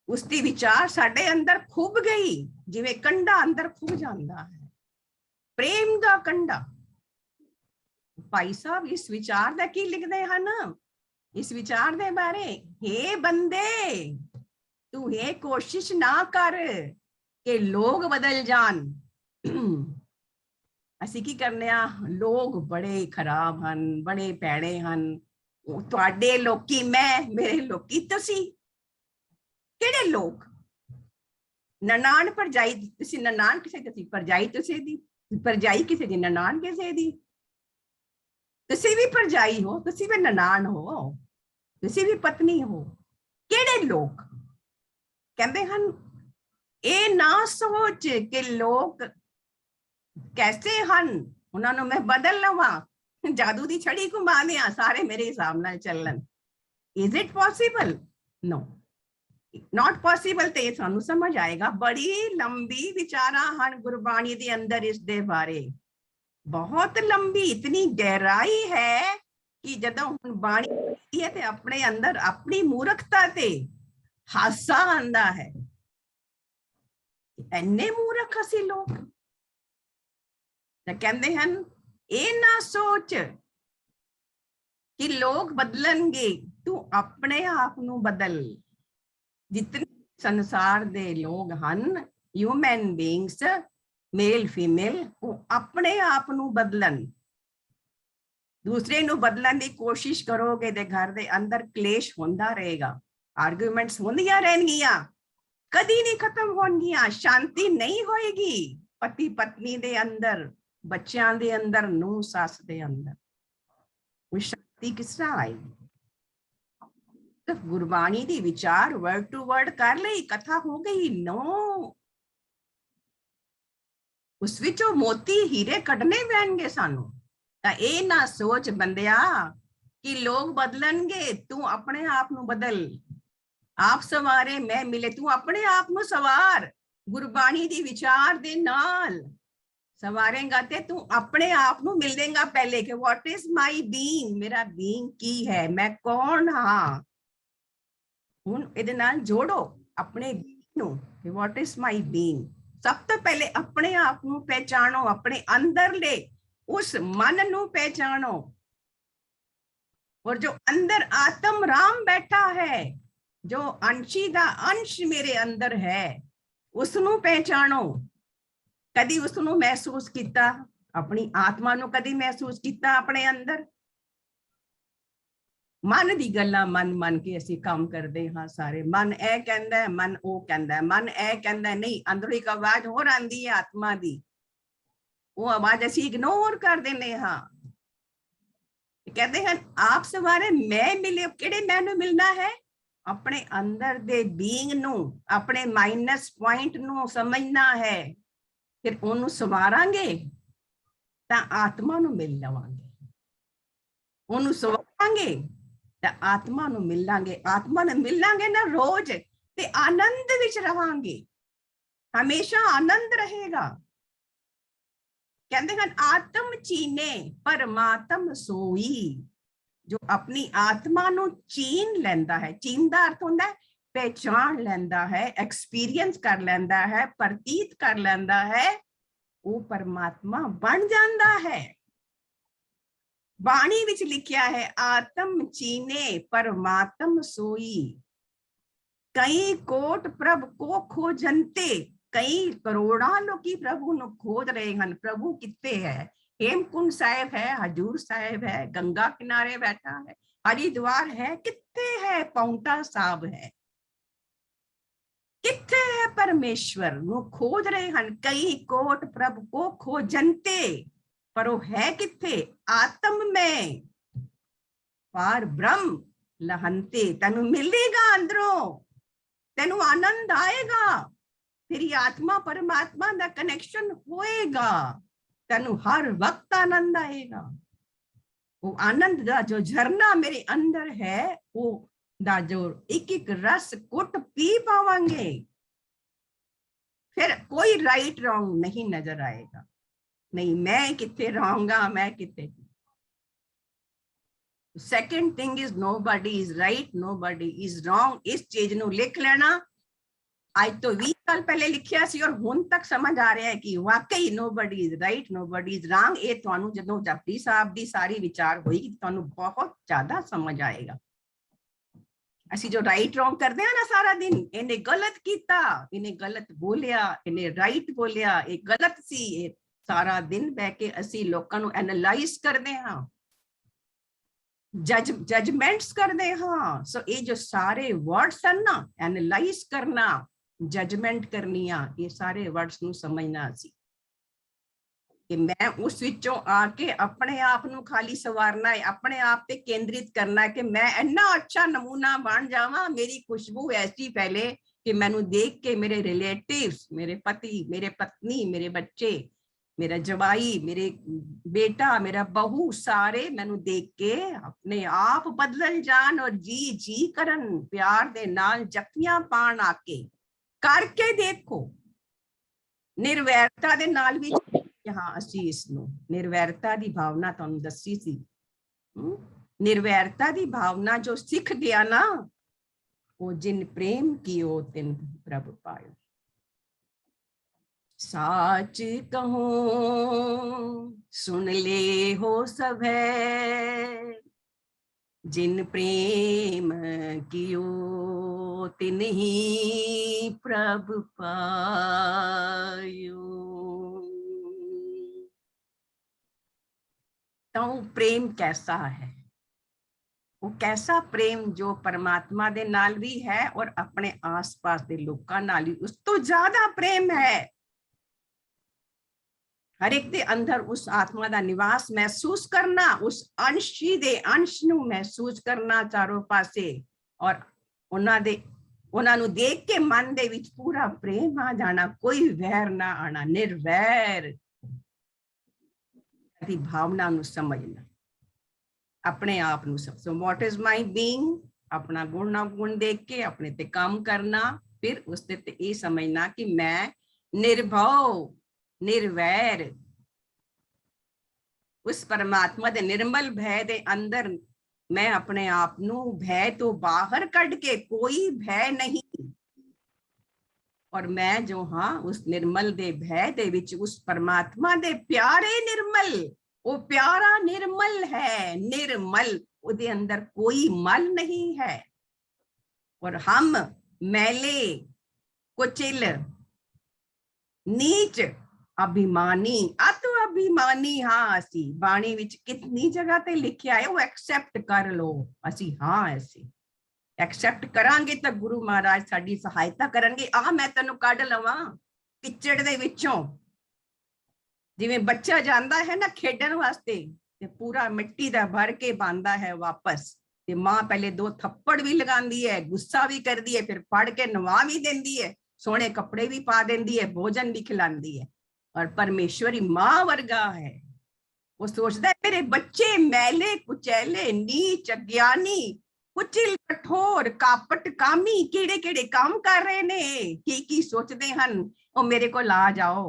उसकी विचार साडे अंदर खूब गई, जिवें कंडा अंदर खूब जाता है, प्रेम का कंडा। भाई साहब इस विचार का की लिखते हैं ना, इस विचार के बारे, हे बंदे तू ये कोशिश ना कर कि लोग बदल जान। असी की करने लोग बड़े खराब हन, बड़े पैड़े हन, तुहाडे लोकी मैं, मेरे लोकी तुसी। किहड़े लोग? ननान भरजाई, तुसी ननान किसे दी, भरजाई तुसी दी, भरजाई किसे दी, ननान किसे दी, तुसी भी भरजाई हो, तुसी भी ननान हो, तुसी भी पत्नी हो। किहड़े लोग? कहते हैं ये ना सोच कि लोग कैसे हन, उन्होंने मैं बदल लवा, जादू दी छड़ी घुमा दिया सारे मेरे हिसाब नाल चलन। Is it possible? No. Not possible ते सानू समझ आएगा। बड़ी लंबी विचारा हन गुरबाणी दे अंदर इस दे बारे, बहुत लंबी, इतनी गहराई है कि जदों हुण बाणी है ते अपने अंदर अपनी मूर्खता ते हासा आंदा है। इन्ने मूर्ख असी लोग। ते कहंदे हन ए ना सोच कि लोग बदलणगे, तू अपने आप नू बदल। जितने संसार दे लोग हन, ह्यूमन बीइंग्स, मेल फीमेल, वो अपने आप नू बदलन। दूसरे नू बदलन की कोशिश करोगे ते घर दे अंदर क्लेश होंदा रहेगा, आर्गूमेंट्स होंदियां रहनगियां, कदी नहीं खत्म होणगियां, शांति नहीं होएगी पति पत्नी दे अंदर, बच्चों दे अंदर, नूह सस दे अंदर। वो शांति किस तरह आएगी? गुरबाणी दी विचार वर्ड टू वर्ड कर ली, कथा हो गई? नो, उस विचों मोती हीरे कढ़ने पैणगे सानू। तां ए ना सोच बंदिया कि लोग बदलणगे, तू अपने आप नू बदल। आप सवारे मैं मिले, तू अपने आप नू सवार, गुरबाणी दी विचार दे नाल सवारेगा ते तू अपने आप नू मिलेगा पहले कि व्हाट इज माई बीइंग, मेरा बीइंग की है, मैं कौन हाँ। ਹੁਣ ਇਹਦੇ ਨਾਲ ਜੋੜੋ ਆਪਣੇ ਨੂੰ ਕਿ ਵਾਟ ਇਜ਼ ਮਾਈ ਬੀਇੰਗ। ਸਭ ਤੋਂ ਪਹਿਲੇ ਆਪਣੇ ਆਪ ਨੂੰ ਪਹਿਚਾਣੋ, ਆਪਣੇ ਅੰਦਰਲੇ ਉਸ ਮਨ ਨੂੰ ਪਹਿਚਾਣੋ। और जो अंदर आत्म राम बैठा है, जो अंशी दा अंश मेरे अंदर है, उसनू पहचानो। कदी उसनू महसूस किया? अपनी आत्मा नू कदी महसूस किया अपने अंदर? मन दी गल्लां मन मन के असी काम करते हाँ सारे। मन ए कहंदा है, मन ओ कहंदा है, मन ए कहंदा है, नहीं अंदरों एक आवाज होर आंदी है आत्मा दी, वो आवाज असी इग्नोर कर देने हाँ। कहते हैं आप सवारे मैं मिले, केड़े मैनू मिलना है? अपने अंदर दे बीइंग नू, अपने माइनस पॉइंट नू समझना है, फिर ओनू सवारांगे तां आत्मा नू मिल लवांगे। ओनू सवारांगे ਤਾਂ ਆਤਮਾ ਨੂੰ ਮਿਲਾਂਗੇ, ਆਤਮਾ ਨੂੰ ਮਿਲਾਂਗੇ ਨਾ ਰੋਜ਼ ਤੇ ਆਨੰਦ ਵਿੱਚ ਰਹਾਂਗੇ, ਹਮੇਸ਼ਾ ਆਨੰਦ ਰਹੇਗਾ। ਕਹਿੰਦੇ ਹਨ ਆਤਮ ਚੀਨੇ ਪਰਮਾਤਮ ਸੋਈ। ਜੋ ਆਪਣੀ ਆਤਮਾ ਨੂੰ ਚੀਨ ਲੈਂਦਾ ਹੈ, ਚੀਨ ਦਾ ਅਰਥ ਹੁੰਦਾ ਹੈ ਪਹਿਚਾਣ ਲੈਂਦਾ ਹੈ, ਐਕਸਪੀਰੀਅੰਸ ਕਰ ਲੈਂਦਾ ਹੈ, ਪ੍ਰਤੀਤ ਕਰ ਲੈਂਦਾ ਹੈ, ਉਹ ਪਰਮਾਤਮਾ ਬਣ ਜਾਂਦਾ ਹੈ। बाणी विच लिखिया है आत्म चीने परमात्म सोई। कई कोट प्रभु को खोजनते, कई करोड़ा लोकी प्रभु नु खोज रहे हैं। प्रभु कित्ते है? हेमकुंड साहिब है, हजूर साहिब है, गंगा किनारे बैठा है, हरिद्वार है, कित्ते है? पाउंटा साहब है, कित्ते है? परमेश्वर नु खोज रहे हैं। कई कोट प्रभु को खोजनते, पर वो है किथे? आत्म में पार ब्रह्म लहंते। तेनू मिलेगा अंदरों, तेनू आनंद आएगा, फिर आत्मा परमात्मा दा कनेक्शन होएगा, तेनू हर वक्त आनंद आएगा। वो आनंद दा जो झरना मेरे अंदर है, वो दा जो एक एक रस कुट पी पावांगे, फिर कोई राइट रॉन्ग नहीं नजर आएगा। नहीं मैं किथे रहूंगा, मैं किथे। Second thing is nobody is right, nobody is wrong. इस चीज नू लिख लेना। आज तो 20 साल पहले लिखिया सी और हुण तक समझ आ रहा है कि वाकई nobody is right, nobody is wrong. ये तुहानू जदों जपजी साहब दी सारी विचार होएगी तुहानू बहुत ज्यादा समझ आएगा। असी जो राइट रॉन्ग करते हैं ना सारा दिन, इन्हें गलत किया, इन्हें गलत बोलिया, इन्हें राइट बोलिया, ये गलत सी, सारा दिन बह के असी लोकां नू एनालाइज करते हाँ, जजमेंट्स करते हाँ। सो ये जो सारे वर्ड्स हैं ना, एनालाइज करना, जजमेंट करनिया, ये सारे वर्ड्स नू समझना सी कि मैं उस विचों आके अपने आप नू खाली सवारना है, अपने आप पे केंद्रित करना है कि मैं इन्ना अच्छा नमूना बन जावां, मेरी खुशबू ऐसी फैले कि मैनू देख के मेरे रिलेटिव्स, मेरे पति, मेरे पत्नी, मेरे बच्चे मेरा जवाई, मेरे बेटा, मेरा बहू, सारे मैनू देख के अपने आप बदल जान और जी जी करन, प्यार दे नाल जफ्फियां पाण आके। करके देखो, निर्वैरता दे नाल भी। हाँ, ਅਸੀਂ ਇਸ ਨੂੰ ਨਿਰਵੈਰਤਾ ਦੀ ਭਾਵਨਾ ਤੁਹਾਨੂੰ ਦੱਸੀ ਸੀ। निर्वैरता दी भावना जो सिख गया ना, वो जिन प्रेम कियो तिन प्रभ पायो। साच कहो सुन ले हो सब है, जिन प्रेम कियो तिन ही प्रभ पायो। तो प्रेम कैसा है? वो कैसा प्रेम जो परमात्मा दे नाल भी है और अपने आस पास दे लोकां नाल भी उस तो ज्यादा प्रेम है। हर एक दे अंदर उस आत्मा दा निवास महसूस करना, उस अंश ही दे अंश नू महसूस करना चारों पासे, और उन्हां नू देख के मन दे विच पूरा प्रेम आ जाना, कोई वैर ना आना, निर्वैर दी भावना नू समझना, अपने आप नू सब। So what is my being, अपना गुण ना गुण देख के अपने ते काम करना, फिर उस ते ये समझना कि मैं निर्भव निर्वैर उस परमात्मा दे निर्मल भय दे अंदर मैं अपने आप नू भय तो बाहर कढ़ के, कोई भय नहीं, और मैं जो हाँ उस निर्मल दे भय दे विच उस परमात्मा दे प्यारे निर्मल, वो प्यारा निर्मल है, निर्मल, उदे अंदर कोई मल नहीं है। और हम मैले, कुचिल, नीच, अभिमानी, अत अभिमानी, हाँ असी बाणी विच कितनी जगह ते लिखिया है, वो एक्सेप्ट कर लो, असी हाँ ऐसी एक्सेप्ट करांगे तो गुरु महाराज साडी सहायता करनगे। आ मैं तैनू कढ लवां किचड़ दे विचों, जिवें बच्चा जांदा है ना खेडण वास्ते ते पूरा मिट्टी दा भर के पांदा है वापस, ते मां पहले 2 थप्पड़ भी लगांदी है, गुस्सा भी करदी है, फिर फड़ के नवा भी देंदी है, सोने कपड़े भी पा देंदी है, भोजन भी खिलांदी है। और परमेश्वरी मां वर्गा है, वो सोचता है मेरे बच्चे मैले कुचैले नीच अज्ञानी कुचिल कठोर कापट कामी केड़े केड़े काम कर रहे ने, की सोचते हन, ओ मेरे को ला जाओ,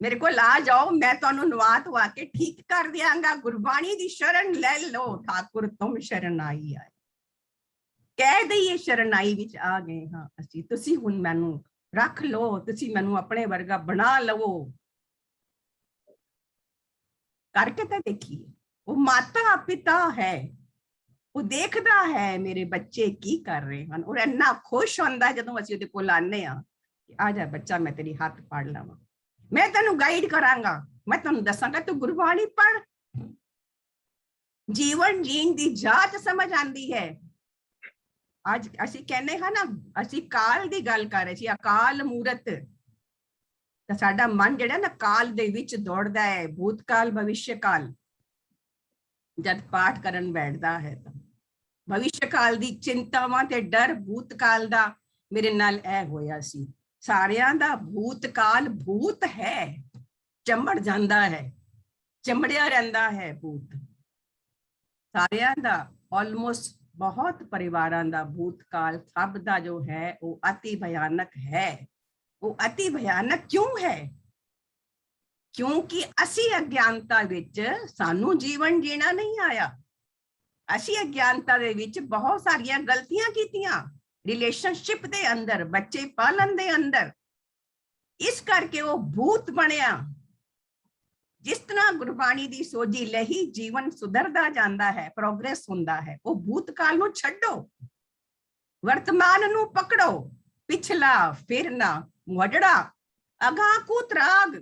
मेरे को ला जाओ, मैं तुहानू नवा धवा के ठीक कर दियांगा, गुरबाणी दी शरण ले लो, ठाकुर तुम शरण आई आए, कह दईए शरणाई विच आ गए हाँ असी, तुसी हुण मैनू रख लो, तुसी मैनू अपने वर्गा बना लवो। करके तो देखिए, वो माता पिता है, वो देखदा है मेरे बच्चे की कर रहे हैं, और इन्ना खुश होंदा है जदों असीं उहदे कोल आने आ कि आ जा बच्चा मैं तेरी हाथ पड़ लवां, मैं तेनू गाइड करांगा, मैं तेनू दसांगा, तू गुरबाणी पढ़, जीवन जीण दी जाच समझ आंदी है। आज असीं कहने हां ना, असीं काल दी गल कर रहे सी, अकाल मूरत, ਤਾਂ ਸਾਡਾ ਮਨ ਜਿਹੜਾ ਨਾ ਕਾਲ ਦੇ ਵਿੱਚ ਦੌੜਦਾ ਹੈ, ਭੂਤਕਾਲ ਭਵਿष्यकाल, जब पाठ करन बैठदा है तो भविष्यकाल दी चिंतावां ते डर, भूतकाल दा मेरे नाल ऐ होया सी, सारियां दा भूतकाल भूत है, चमड़ जांदा है, चमड़िया रहिंदा है भूत, सारियां दा ऑलमोस्ट बहुत परिवारां दा भूतकाल सब दा जो है वो अति भयानक है। वो अति भयानक क्यों है? क्योंकि असी अज्ञानता विच सानू जीवन जीना नहीं आया, असी अज्ञानता दे विच बहुत सारियां गलतियां कीतियां रिलेशनशिप दे अंदर, बच्चे पालन दे अंदर, इस करके वो भूत बनिया। जिस तरह गुरबाणी दी सोजी लही जीवन सुधरदा जांदा है, प्रोग्रेस हुंदा है, वो भूतकाल नू छड्डो, वर्तमान नू पकड़ो, पिछला फिरना वडड़ा अगा कू त्राग,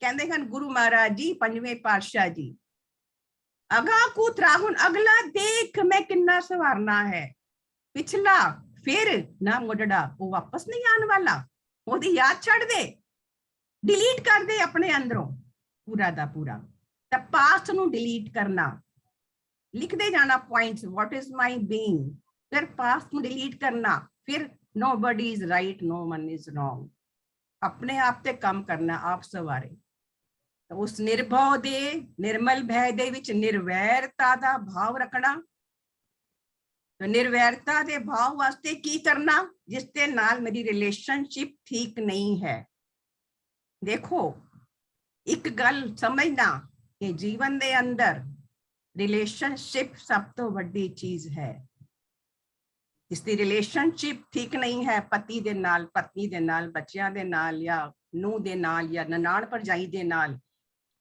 कहते हैं गुरु महाराज जी, 5वें पातशाह जी, अगा कू त्राग, हुण अगला देख मैं किन्ना सवारना है, पिछला फिर ना मुड़ड़ा, वो वापस नहीं आने वाला, ओदी याद छड़ दे, डिलीट कर दे अपने अंदरों पूरा दा पूरा। ता पास्ट नू डिलीट करना, लिखते जाना points, what is my being, फिर पास्ट नू डिलीट करना, फिर nobody is right, no one is wrong, अपने आप ते काम करना, आप सवारे। उस निर्भव दे निर्मल भय दे विच निर्वैरता दा भाव रखना। तो निर्वैरता दे भाव वास्ते की करना? जिस दे नाल मेरी रिलेशनशिप ठीक नहीं है। देखो, एक गल समझना कि जीवन दे अंदर रिलेशनशिप सब तो बड़ी चीज है। इसकी रिलेशनशिप ठीक नहीं है पति दे नाल, पत्नी दे नाल, बच्चियां दे नाल, या नूह दे नाल, या ननाण भरजाई दे नाल,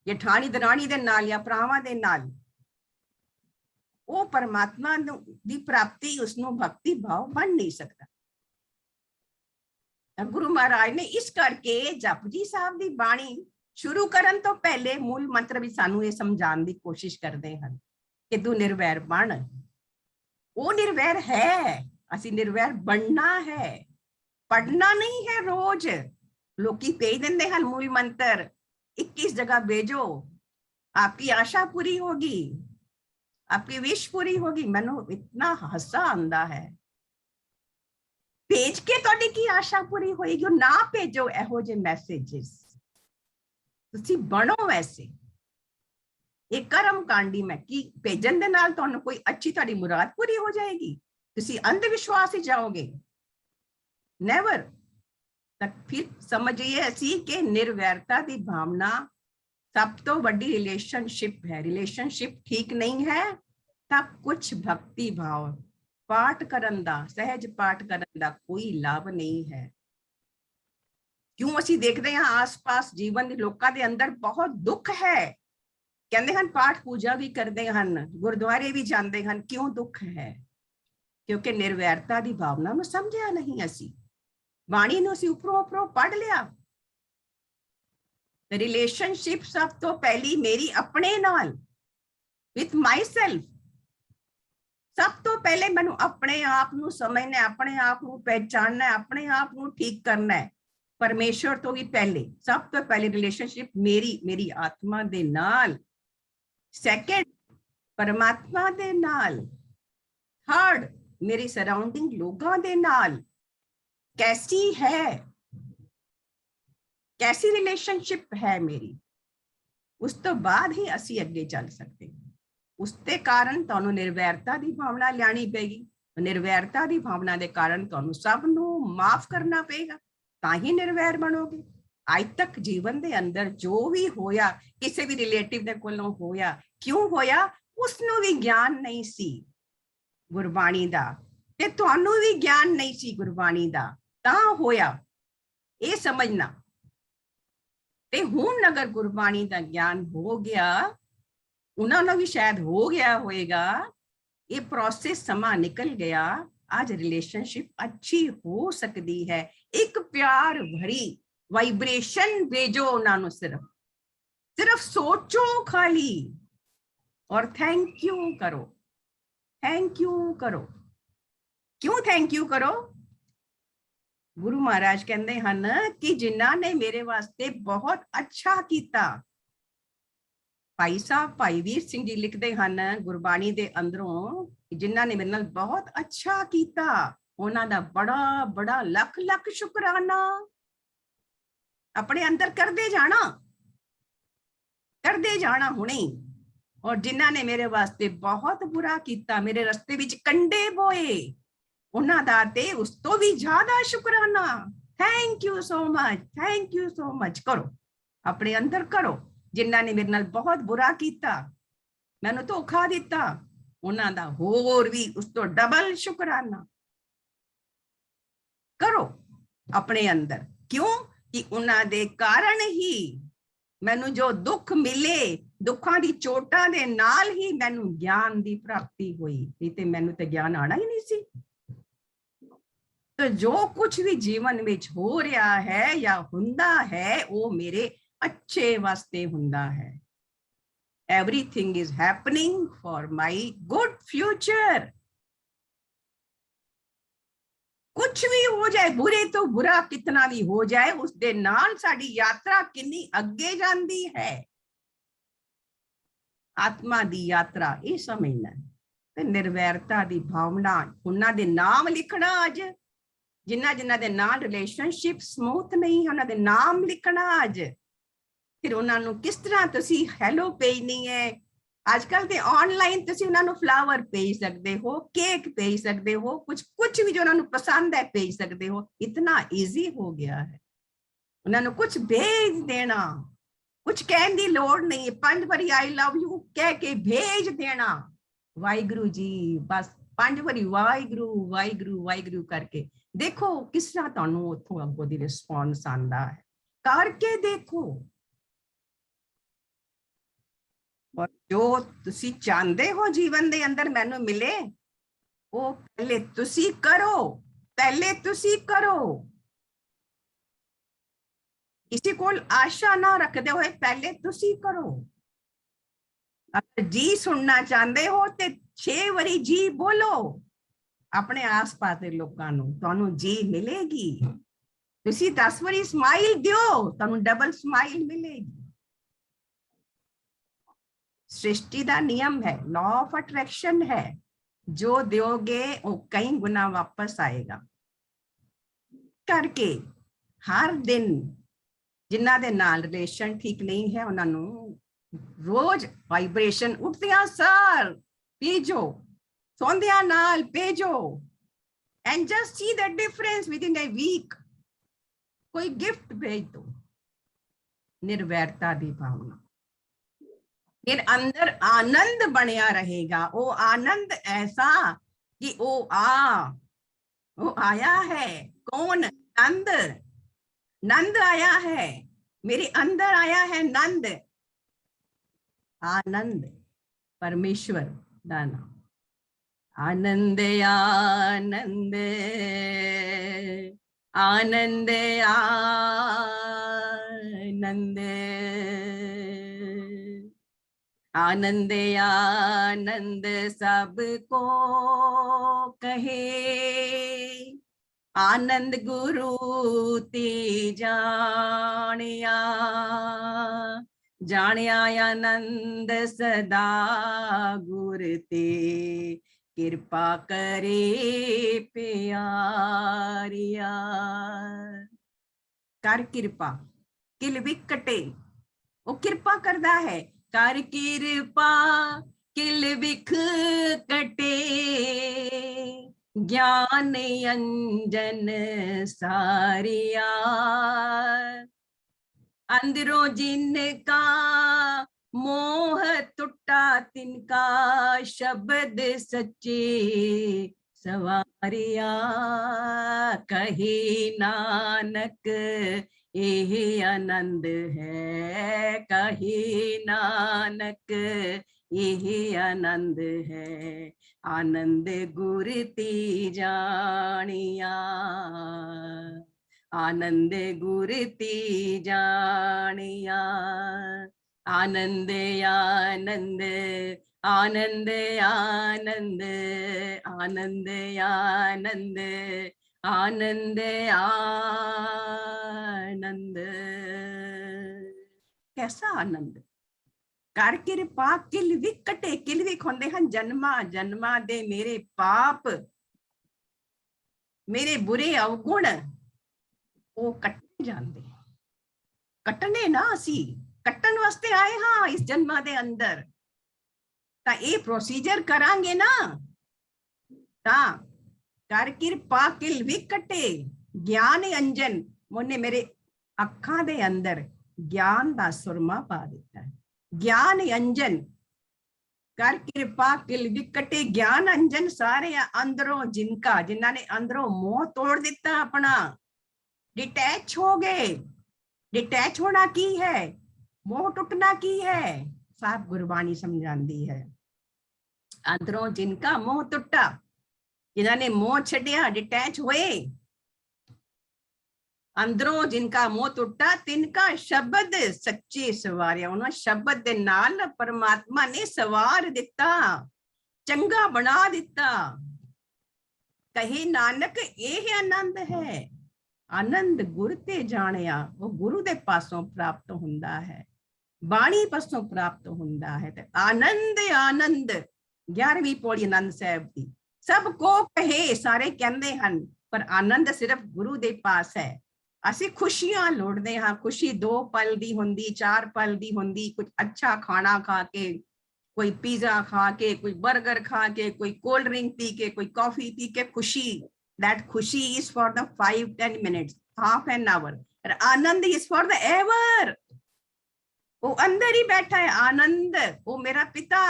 जेठानी दरानी दे नाल, या भरावां दे नाल, वो परमात्मा दी प्राप्ति, उसनों भक्ति भाव बन नहीं सकता। गुरु महाराज ने इस करके जपजी साहब दी बाणी शुरू करन तो पहले मूल मंत्र भी सानू ये समझाने की कोशिश करते हैं कि तू निर्वैर बन। वो निर्वैर है, असी निर्वैर बनना है, पढ़ना नहीं है। रोज लोकी भेज देंगे हैं मूल मंत्र, 21 जगह भेजो, आपकी आशा पूरी होगी, आपकी विश पूरी होगी। मैनू इतना हसा आंदा है, भेज के तुहाडी की आशा पूरी होएगी। ना भेजो एहो जे मैसेजेस, तुसी बनो वैसे। एक कर्म कांडी में कि भेजन दे नाल तुहानू कोई अच्छी तुहाडी मुराद पूरी हो जाएगी, तुसी अंधविश्वास ही जाओगे, नेवर। तक फिर समझिए असी कि निर्वैरता दी भावना सब तो बड़ी रिलेशनशिप है। रिलेशनशिप ठीक नहीं है तब कुछ भक्ति भाव पाठ करन दा, सहज पाठ करन दा कोई लाभ नहीं है। क्यों असी देखते हैं आस पास जीवन दे लोकां दे अंदर बहुत दुख है, कहते हैं पाठ पूजा भी करते हैं, गुरुद्वारे भी जाते हैं। क्यों दुख है? क्योंकि निर्वैरता दी भावना में समझिया नहीं। असी बाणी नूं असी उपरों उपरों पढ़ लिया। रिलेशनशिप सब तो पहली मेरी अपने नाल, विथ माई सेल्फ। सब तो पहले मैनू अपने आप नूं समझना, अपने आप नूं पहचानना, अपने आप नूं ठीक करना है। परमेश्वर तो भी पहले, सब तो पहले रिलेशनशिप मेरी आत्मा दे नाल, सेकंड परमात्मा दे नाल, थर्ड मेरी सराउंडिंग लोगों दे नाल कैसी है, कैसी रिलेशनशिप है मेरी, उस तो बाद ही असी अगे चल सकते। उसके कारण तुहानू निर्वैरता की भावना लियानी पेगी। निर्वैरता की भावना के कारण तुहानू सब नू माफ करना पेगा, ताही निर्वैर बनोगे। आज तक जीवन के अंदर जो भी होया, किसी भी रिलेटिव दे कोलों होया, क्यों होया? उसनू भी ज्ञान नहीं सी गुरबाणी दा, ते तुहानू भी ज्ञान नहीं सी गुरबाणी दा, तां होया। ये समझना। ते हुण अगर गुरबाणी दा ज्ञान हो गया, उन्होंने भी शायद हो गया होएगा, ये प्रोसेस समा निकल गया, आज रिलेशनशिप अच्छी हो सकती है। एक प्यार भरी वाइब्रेशन भेजो उन्होंने, सिर्फ सोचो खाली और थैंक यू करो। थैंक यू करो। क्यों थैंक यू करो? गुरु महाराज कहते हैं कि जिन्ना ने मेरे वास्ते बहुत अच्छा किया। भाई साहब भाई वीर सिंह जी लिखते हैं गुरबाणी दे अंदरों, जिन्ना ने मेरे नाल बहुत अच्छा किया, उन्हां दा बड़ा बड़ा लख लख शुकराना। अपने अंदर करते जाना हुणे। और जिन्ना ने मेरे वास्ते बहुत बुरा किया, मेरे रस्ते विच कंडे बोए, उन्हां दा ते उस तो भी ज्यादा शुकराना। Thank you so much, thank you so much करो, अपने अंदर करो। जिन्ना ने मेरे नाल बहुत बुरा किया, मैनू धोखा दिता, उन्हां दा होर भी उस तो डबल शुकराना करो अपने अंदर। क्यों? कि उन्हां दे कारण ही मैनू जो दुख मिले, दुखों की चोटां दे नाल ही मैनू ज्ञान की प्राप्ति हुई, नहीं ते मैनू ते ज्ञान आना ही नहीं सी। तो जो कुछ भी जीवन में हो रहा है या हुंदा है, वो मेरे अच्छे वास्ते हुंदा है। Everything is happening for my good future. कुछ भी हो जाए, बुरे तो बुरा कितना भी हो जाए, उस दे नाल साडी यात्रा कितनी अगे जाती है। आत्मा दी यात्रा ये समझना। ते निर्वैरता दी भावना, उन्हां दे नाम लिखना, अज ਜਿਨ੍ਹਾਂ ਜਿਨ੍ਹਾਂ ਦੇ ਨਾਲ ਰਿਲੇਸ਼ਨਸ਼ਿਪ ਸਮੂਥ ਨਹੀਂ ਹੈ, ਉਹਨਾਂ ਦੇ ਨਾਮ ਲਿਖਣਾ ਅੱਜ। ਫਿਰ ਉਹਨਾਂ ਨੂੰ ਕਿਸ ਤਰ੍ਹਾਂ ਤੁਸੀਂ ਹੈਲੋ ਭੇਜਣੀ ਹੈ। ਅੱਜ ਕੱਲ ਤੇ ਆਨਲਾਈਨ ਤੁਸੀਂ ਉਹਨਾਂ ਨੂੰ ਫਲਾਵਰ ਭੇਜ ਸਕਦੇ ਹੋ, ਕੇਕ ਭੇਜ ਸਕਦੇ ਹੋ, ਕੁਝ ਵੀ ਜੋ ਉਹਨਾਂ ਨੂੰ ਪਸੰਦ ਹੈ ਭੇਜ ਸਕਦੇ ਹੋ। ਇਤਨਾ ਈਜ਼ੀ ਹੋ ਗਿਆ ਹੈ। ਉਹਨਾਂ ਨੂੰ ਕੁਝ ਭੇਜ ਦੇਣਾ, ਕੁਝ ਕਹਿਣ ਦੀ ਲੋੜ ਨਹੀਂ, 5 ਵਾਰੀ ਆਈ ਲਵ ਯੂ ਕਹਿ ਕੇ ਭੇਜ ਦੇਣਾ। ਵਾਹਿਗੁਰੂ ਜੀ, ਬਸ 5 ਵਾਰੀ ਵਾਹਿਗੁਰੂ ਵਾਹਿਗੁਰੂ ਵਾਹਿਗੁਰੂ ਕਰਕੇ ਦੇਖੋ ਕਿਸ ਤਰ੍ਹਾਂ ਤੁਹਾਨੂੰ ਉੱਥੋਂ ਅੱਗੋਂ ਦੀ ਰਿਸਪੌਂਸ ਆਉਂਦਾ ਹੈ। ਕਰਕੇ ਦੇਖੋ। ਔਰ ਜੋ ਤੁਸੀਂ ਚਾਹੁੰਦੇ ਹੋ ਜੀਵਨ ਦੇ ਅੰਦਰ ਮੈਨੂੰ ਮਿਲੇ, ਉਹ ਪਹਿਲੇ ਤੁਸੀਂ ਕਰੋ, ਪਹਿਲੇ ਤੁਸੀਂ ਕਰੋ। ਕਿਸੇ ਕੋਲ ਆਸ਼ਾ ਨਾ ਰੱਖਦੇ ਹੋਏ ਪਹਿਲੇ ਤੁਸੀਂ ਕਰੋ। ਅਗਰ ਜੀ ਸੁਣਨਾ ਚਾਹੁੰਦੇ ਹੋ ਤੇ 6 ਵਾਰੀ ਜੀ ਬੋਲੋ ਆਪਣੇ ਆਸ-ਪਾਸ ਦੇ ਲੋਕਾਂ ਨੂੰ, ਤੁਹਾਨੂੰ ਜੀ ਮਿਲੇਗੀ। ਤੁਸੀਂ 10 ਵਾਰੀ ਸਮਾਈਲ ਦਿਓ, ਤੁਹਾਨੂੰ ਡਬਲ ਸਮਾਈਲ ਮਿਲੇਗੀ। सृष्टि का नियम है, लॉ ऑफ अट्रैक्शन है। जो दोगे वो कई गुना वापस आएगा। करके हर दिन जिन्हां दे नाल रिलेशन ठीक नहीं है उन्हां नू रोज वाइब्रेशन उठदियां सार भेजो, सोंदियां नाल भेजो, and just see the difference within a week. कोई गिफ्ट भेज दो, निर्वैरता दी भावना, फिर अंदर आनंद बनया रहेगा। वो आनंद ऐसा कि वो आया है। कौन? नंद। नंद आया है, मेरे अंदर आया है नंद। आनंद परमेश्वर का नाम। आनंद आनंद आनंद आनंद आनंद आनंद सबको कहे। आनंद गुरु ते जानिया, जानिया आनंद सदा गुर ते, कृपा करे प्यारिया। कर कृपा, किल विकटे, वो कृपा करता है। कर कृपा किल विख कटे, ज्ञान अंजन सारिया। अंदरों जिनका मोह टूटा, तिनका शब्द सच्चे सवारिया। कहे नानक यही आनंद है, कहे नानक यही आनंद है। आनंद गुर ती जानिया, आनंद गुर ती जानिया। आनंद आनंद आनंद आनंद आनंद आनंद आनंद आनंद। कैसा आनंद? कर कृपा किल विकटे, किल विक होंदे हन जन्मा जन्मा दे मेरे पाप, मेरे बुरे अवगुण, वो कट्टे जांदे। कट्टने ना, असी कट्टन वास्ते आए हाँ इस जन्मा दे अंदर। तां ये प्रोसीजर करांगे ना, तां कर कृपा किल विकटे, ज्ञान अंजन, मोने मेरे अखां दे अंदर ज्ञान दा सुरमा पा दिता है। ज्ञान अंजन, कर कृपा किल विकटे, ज्ञान अंजन सारे अंदरों जिनका, जिन्हां ने अंदरों मोह तोड़ दिता अपना, डिटैच हो गए। डिटैच होना की है? मोह टूटना की है? साफ गुरबाणी समझाती है। अंदरों जिनका मोह टूटा, जिन्होंने मोह छड्या, डिटैच हुए, अंदरों जिनका मोह टूटा, तिनका शब्द सच्चे सवारिया। उन्होंने शब्द दे नाल परमात्मा ने सवार दिता, चंगा बना दिता। कहे नानक यह आनंद है। आनंद गुर ते जानिया, वो गुरु दे पासों प्राप्त हुंदा है, बाणी पासों प्राप्त हुंदा है। ते आनंद आनंद 11वीं पौड़ी आनंद साहब दी। सब को कहे, सारे कहंदे हन पर आनंद सिर्फ गुरु दे पास है। ਅਸੀਂ ਖੁਸ਼ੀਆਂ ਲੋੜਦੇ ਹਾਂ, ਖੁਸ਼ੀ 2 ਪਲ ਦੀ ਹੁੰਦੀ, 4 ਪਲ ਦੀ ਹੁੰਦੀ, ਕੁਝ ਅੱਛਾ ਖਾਣਾ ਖਾ ਕੇ, ਕੋਈ ਪੀਜ਼ਾ ਖਾ ਕੇ, ਕੋਈ 버ਗਰ ਖਾ ਕੇ, ਕੋਈ ਕੋਲਡ ਡਰਿੰਕ ਪੀ ਕੇ, ਕੋਈ ਕਾਫੀ ਪੀ ਕੇ ਖੁਸ਼ੀ, that ਖੁਸ਼ੀ is for the 5-10 minutes, half an hour, ਪਰ ਆਨੰਦ is for the ever। ਉਹ ਅੰਦਰ ਹੀ ਬੈਠਾ ਹੈ ਆਨੰਦ, ਉਹ ਮੇਰਾ ਪਿਤਾ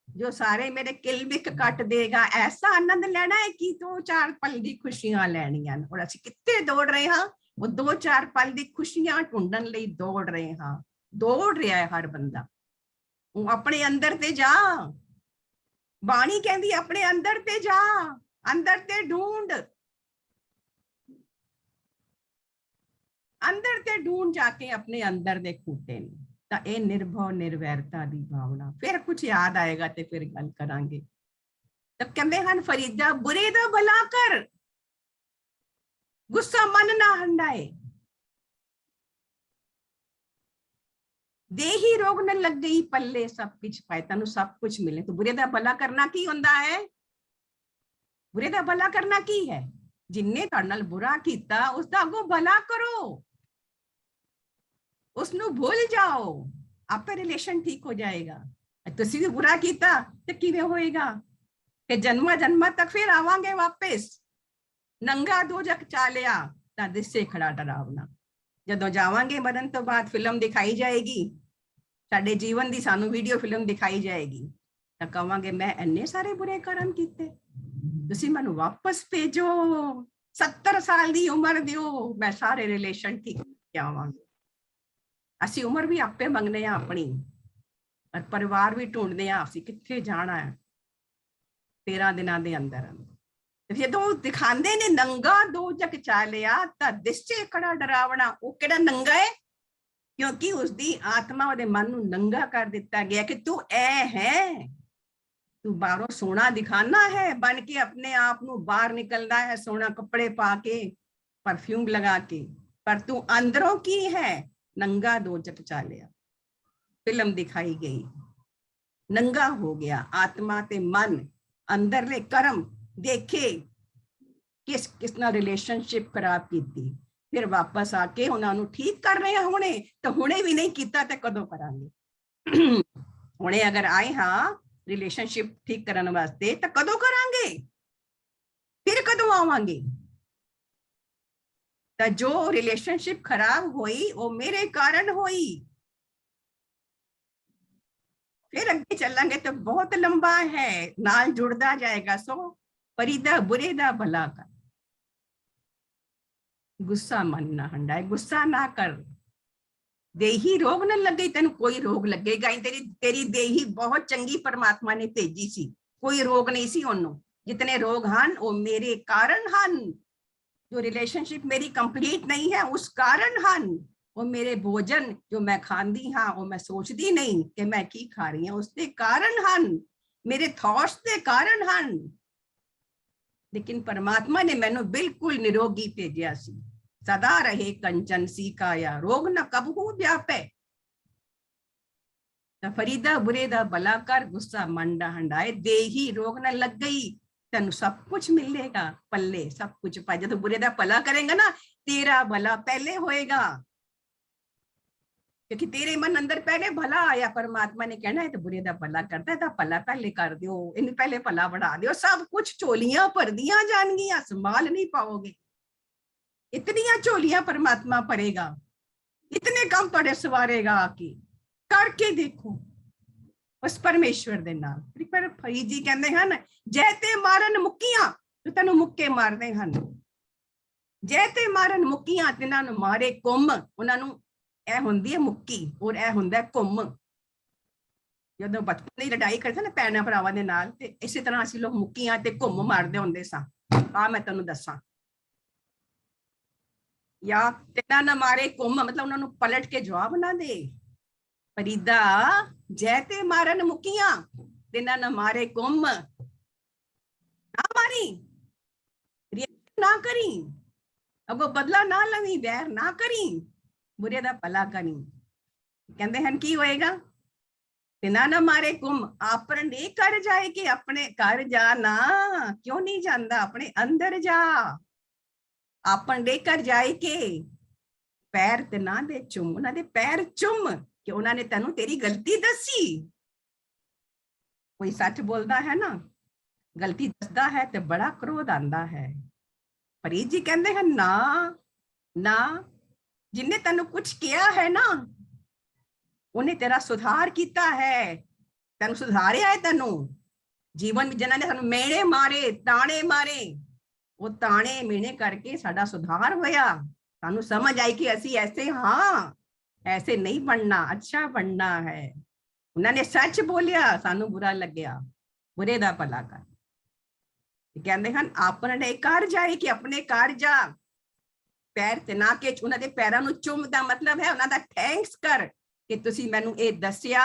जो सारे मेरे किलबिक कट देगा, ऐसा आनंद लेना है कि 2-4 पल की खुशियां लेनियां। और ਅਸੀਂ ਕਿੱਥੇ ਦੌੜ ਰਹੇ ਹਾਂ? ਉਹ 2-4 ਪਲ ਦੀ ਖੁਸ਼ੀਆਂ ਢੂੰਡਣ ਲਈ ਦੌੜ ਰਹੇ ਹਾਂ। ਦੌੜ ਰਿਹਾ ਹੈ ਹਰ ਬੰਦਾ। ਉਹ ਆਪਣੇ ਅੰਦਰ ਤੇ ਜਾ, ਬਾਣੀ ਕਹਿੰਦੀ ਆਪਣੇ ਅੰਦਰ ਤੇ ਜਾ, ਅੰਦਰ ਤੇ ਢੂੰਡ, ਅੰਦਰ ਤੇ ਢੂੰਡ ਜਾ ਕੇ ਆਪਣੇ ਅੰਦਰ ਦੇ ਖੂਟੇ ਨੂੰ। ਤਾਂ ਇਹ ਨਿਰਭਉ ਨਿਰਵੈਰਤਾ ਦੀ ਭਾਵਨਾ। ਫਿਰ ਕੁਝ ਯਾਦ ਆਏਗਾ ਤੇ ਫਿਰ ਗੱਲ ਕਰਾਂਗੇ। ਤਾਂ ਕਹਿੰਦੇ ਹਨ ਫਰੀਦਾ ਬੁਰੇ ਦਾ ਭਲਾ ਕਰ, ਗੁੱਸਾ ਮਨ ਨਾ ਹੰਡਾਏ, ਦੇਹੀ ਰੋਗ न लग गई पल्ले सब कुछ पाए, ਤੈਨੂੰ ਸਭ ਕੁਝ ਮਿਲੇ। ਤਾਂ ਬੁਰੇ ਦਾ ਭਲਾ ਕਰਨਾ ਕੀ ਹੁੰਦਾ ਹੈ? ਬੁਰੇ ਦਾ ਭਲਾ ਕਰਨਾ ਕੀ ਹੈ? ਜਿੰਨੇ ਤੁਹਾਡੇ ਨਾਲ ਬੁਰਾ ਕੀਤਾ ਉਸ ਦਾ ਅੱਗੋਂ ਭਲਾ ਕਰੋ, उसनु भूल जाओ, आपका रिलेशन ठीक हो जाएगा। तुसी भी बुरा कीता ते किवें होएगा? कि जन्मा जन्मा तक फिर आवांगे वापस। नंगा दो जग चालिया तां दिसे खड़ा डरावना। जदों जावांगे मरण तो बाद फिल्म दिखाई जाएगी, साडे जीवन दी सानू वीडियो फिल्म दिखाई जाएगी, तां कहांगे मैं इन्ने सारे बुरे कर्म कीते, तुसी मैनू वापस भेजो, 70 साल दी उम्र दिओ, मैं सारे रिलेशन ठीक करके आवांगी। ਅਸੀਂ ਉਮਰ ਵੀ ਆਪੇ ਮੰਗਨੇ ਆ ਆਪਣੀ, ਪਰ ਪਰਿਵਾਰ ਵੀ ਢੂੰਡਦੇ ਆ ਅਸੀਂ ਕਿੱਥੇ ਜਾਣਾ ਹੈ 13 ਦਿਨਾਂ ਦੇ ਅੰਦਰ। ਜਦੋਂ ਦਿਖਾਉਂਦੇ ਨੇ ਨੰਗਾ 2 ਜਗ ਚਾਲਿਆ ਤਾਂ ਦਿਸੇ ਖੜਾ ਡਰਾਵਣਾ। ਉਹ ਕਿਹੜਾ ਨੰਗਾ ਹੈ? ਕਿਉਂਕਿ ਉਸਦੀ ਆਤਮਾ ਉਹਦੇ ਮਨ ਨੂੰ ਨੰਗਾ ਕਰ ਦਿੱਤਾ ਗਿਆ ਕਿ ਤੂੰ ਐ ਹੈ, ਤੂੰ ਬਾਹਰੋਂ ਸੋਹਣਾ ਦਿਖਾਣਾ ਹੈ, ਬਣ ਕੇ ਆਪਣੇ ਆਪ ਨੂੰ ਬਾਹਰ ਨਿਕਲਦਾ ਹੈ ਸੋਹਣਾ ਕੱਪੜੇ ਪਾ ਕੇ, परफ्यूम लगा के, पर तू अंदरों की है नंगा 2 जग चालिया। फिल्म दिखाई गई, नंगा हो गया आत्मा ते मन, अंदरले कर्म देखे किस किस ना रिलेशनशिप खराब की, फिर वापस आके उन्होंने ठीक कर रहे हैं। हुणे तो हुणे भी नहीं किया तो कदों करांगे? हुणे अगर आए हाँ रिलेशनशिप ठीक करने वास्ते तो कदों करांगे? फिर कदों आवांगे? तो जो रिलेशनशिप खराब हुई वो मेरे कारण हुई। फिर अगे चलेंगे तो बहुत लंबा है, नाल जुड़ता जाएगा। सो फरीदा बुरे दा भला कर, गुस्सा मन ना हंडाए, गुस्सा ना कर। देही रोग न लगे, तेन कोई रोग लगेगा ही? तेरी देही बहुत चंगी परमात्मा ने भेजी सी, कोई रोग नहीं सी ओनू। जितने रोग हन वो मेरे कारण हन। जो रिलेशनशिप मेरी कंप्लीट नहीं है उस कारण हन। वो मेरे भोजन जो मैं खाती हाँ वो मैं सोचती नहीं कि मैं की खा रही हूँ, उसके कारण हन। मेरे थॉट्स के कारण हन। लेकिन परमात्मा ने मैनू बिल्कुल निरोगी भेजा सी। सदा रहे कंचन सी काया, रोग न कबहू व्यापे। फरीदा बुरे दा भला कर, गुस्सा मंडा हंडाए। देही रोग न लग गई, तेन सब कुछ मिलेगा पल्ले, सब कुछ पाए। जब बुरे दा भला करेंगे ना, तेरा भला पहले होएगा, क्योंकि तेरे मन अंदर पहले भला आया। परमात्मा ने कहना है तो बुरे दा भला करता है तो भला पहले कर दो, इन पहले भला बढ़ा दो। सब कुछ झोलियां भर दिया जाएंगियां, संभाल नहीं पाओगे। इतनियां झोलियां परमात्मा भरेगा, इतने कम पड़े सवारेगा। आके करके देखो उस परमेश्वर दे नाल। पर फरीद जी कहते हैं जै ते मारन मुक्कियां तो तेनू मुक्के मारदे हन, जै ते मारन मुक्कियां तिन्हां नू मारे कुम। उन्हां नू ए हुंदी है मुक्की और ए हुंदा है कुम। जदों बचपन दी लड़ाई करदे ना भैणां भरावां दे नाल, ते इसे तरह असीं लोग मुक्कियां ते कुम मारदे हुंदे सां। आ मैं तैनू दस्सां, या तिन्हां ना मारे कुम मतलब उन्हां नू पलट के जवाब ना दे। फरीदा जै ते मारन मुक्कियां तिन्हां ना मारे कुम, ना मारी, ना करी, अगो बदला ना लवी, वैर ना करी, बुरे दा भला करी। कहते हैं की होएगा? तिना न मारे कुम, अपने कर जाए कि अपने कर जा ना, क्यों नहीं जाता, अपने अंदर जा, अपने कर जाए के पैर तिना दे चुम, उन्हां दे पैर चुम कि उन्होंने तेनू तेरी गलती दसी। कोई सच बोलता है ना, गलती दसदा है तो बड़ा क्रोध आंदा है। फरीद जी कहते हैं ना ना, जिन्हें तेनू कुछ किया है ना, उन्हें तेरा सुधार किया है, तेनू सुधारिया है, तेनू जीवन में जिन्होंने सानू मेणे मारे, ताने मारे, वो ताने मेणे करके साडा सुधार होया, सानू समझ आई कि असी ऐसे हाँ, ऐसे नहीं बनना, अच्छा बनना है। उन्होंने सच बोलिया, सानू बुरा लग्या, बुरे दा भला कर। कहते हैं अपने घर जाए कि अपने घर जा, पैर तिना के, उन्होंने पैरों नू चुम दा मतलब है उन्होंने थैंक्स कर कि तुसी मैनू ये दसिया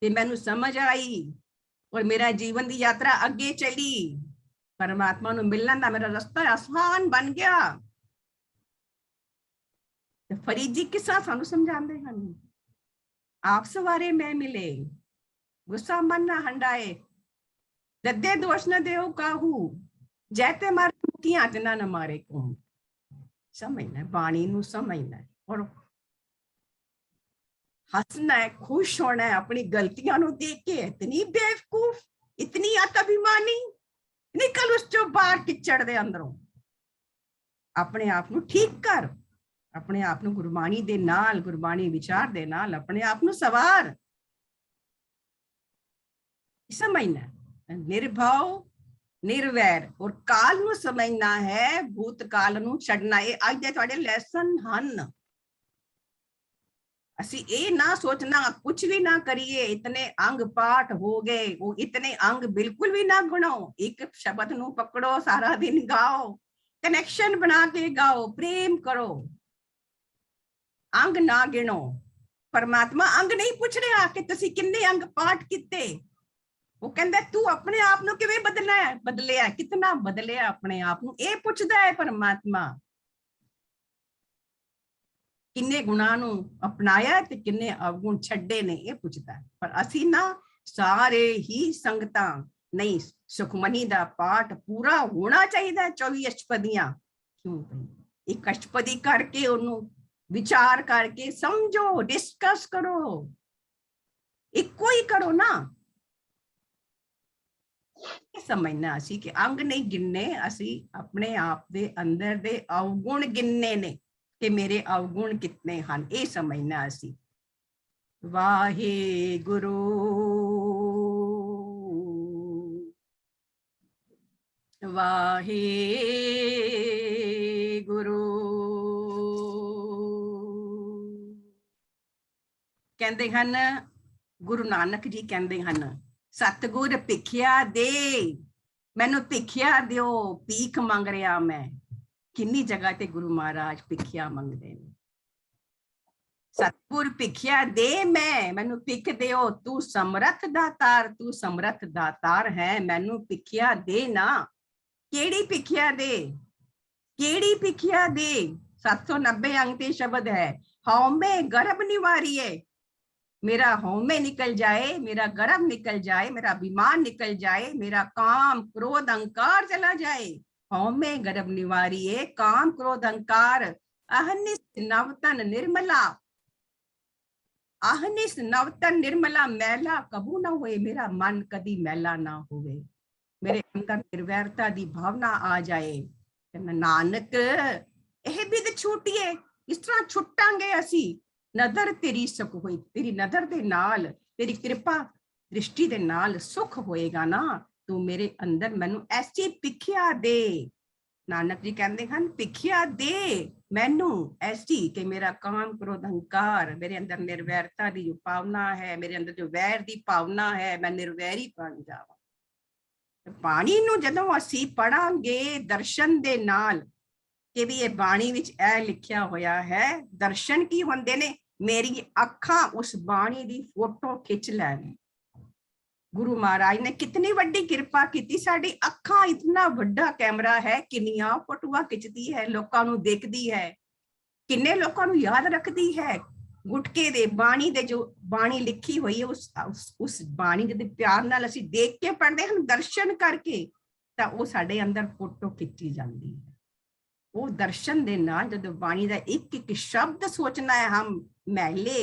ते मैनू समझ आई और मेरा जीवन की यात्रा अगे चली, परमात्मा नू मिलने का मेरा रास्ता आसान बन गया। फरीद जी किस्सा सानू समझाते हैं, आप सवारे मैं मिले, गुस्सा मन ना हंडाए, दद्दे दोष न देओ काहू, जैते मारे मुकियां तिना न मारे कुम। समझना बाणी नू, समझना और हंसना है, खुश होना है अपनी गलतियां नू देख के। इतनी बेवकूफ, इतनी अभिमानी, निकल उस चो बाहर किचड़ दे अंदरों, अपने आप नू ठीक कर, अपने आप नू गुरबाणी दे नाल, गुरबाणी विचार दे नाल अपने आप नू सवार। समझना निर्भव निर्वैर और काल नू समझना है, भूतकाल नू छड़ना। ये आज दे तुहाडे लैसन हन। असी ये ना सोचना कुछ भी ना करिए, इतने अंग पाठ हो गए, वो इतने अंग बिल्कुल भी ना गुणो, एक शब्द नू पकड़ो, सारा दिन गाओ, कनेक्शन बना के गाओ, प्रेम करो, अंग ना गिनो। परमात्मा अंग नहीं पूछ रहा कि तुसी किन्ने अंग पाठ किते, वो कहंदा तू अपने आप नू किवें बदलिया, कितना बदलिया अपने आप नू, ये पूछदा है परमात्मा। किन्ने गुणां नू अपनाया ते किन्ने अवगुण छड्डे ने, ये पूछदा है। पर असी ना सारे ही संगतां नहीं, सुखमनी दा पाठ पूरा होना चाहिए, 24 अष्टपदियां क्यों भाई, एक अष्टपदी करके उन्हों विचार करके समझो, डिस्कस करो, इको ही करो ना। समझना असी कि अंग नहीं गिनने, असी अपने आप दे अंदर दे अवगुण गिनने ने कि मेरे अवगुण कितने हैं, ये समझना असी। वाहे गुरु वाहे गुरु। कहते हैं गुरु नानक जी कहते हैं, सतगुर भिखिया दे, मैनू भिखिया दियो, भीख मंग रहा मैं। किन्नी जगह ते गुरु महाराज भिखिया मंगते हैं। सतगुर भिखिया दे मैनू भिख दियो, तू समर्थ दातार, तू समर्थ दातार है, मैनू भिखिया दे ना। केड़ी भिखिया दे, केड़ी भिखिया दे। 790 अंग ते शब्द है, हौमे गर्भ निवारिये, मेरा हौमे निकल जाए, मेरा गर्भ निकल जाए, मेरा अभिमान निकल जाए, मेरा काम क्रोध अहंकार चला जाए। हौमे गर्भ निवारिये, काम क्रोध अहंकार, अहनिस नवतन निर्मला, अहनिस नवतन निर्मला, मैला कबू ना होए, मेरा मन कदी मैला ना होवे, मेरे अंदर निर्वैरता दी भावना आ जाए। नानक यह बिद छूटिए, इस तरह छुटांगे असी, नजर तेरी सुख होई, तेरी नजर दे नाल, तेरी कृपा दृष्टि दे नाल सुख होएगा ना, तू मेरे अंदर मैनू ऐसी भिखिया दे। नानक जी कहते हैं भिखिया दे मैनू ऐसी कि मेरा काम क्रोध अहंकार, मेरे अंदर निर्वैरता की जो भावना है, मेरे अंदर जो वैर की भावना है, मैं निर्वैरी बन जावां। बाणी नू जदों असी पढ़ांगे दर्शन दे नाल कि भी ये बाणी विच ए लिखिया होया है, दर्शन की होंदे ने, मेरी अखां उस बाणी दी फोटो खिंच लैन। गुरु महाराज ने कितनी वड्डी कृपा की, साडी अखां इतना वड्डा कैमरा है, किन्नियां फोटोआं खिंचदी है, लोकां नू देखदी है, किन्ने लोकां नू याद रखदी है, गुटके दे बाणी दे जो बाणी लिखी हुई है उस बाणी जब प्यार नाल ਅਸੀਂ देख के पढ़ते हैं दर्शन करके ਤਾਂ ਉਹ ਸਾਡੇ ਅੰਦਰ ਫੋਟੋ ਖਿੱਚੀ ਜਾਂਦੀ ਹੈ। ਉਹ ਦਰਸ਼ਨ ਦੇ ਨਾਲ ਜਦੋਂ ਬਾਣੀ ਦਾ ਇੱਕ ਇੱਕ ਸ਼ਬਦ ਸੋਚਣਾ ਹੈ ਹਮ मैले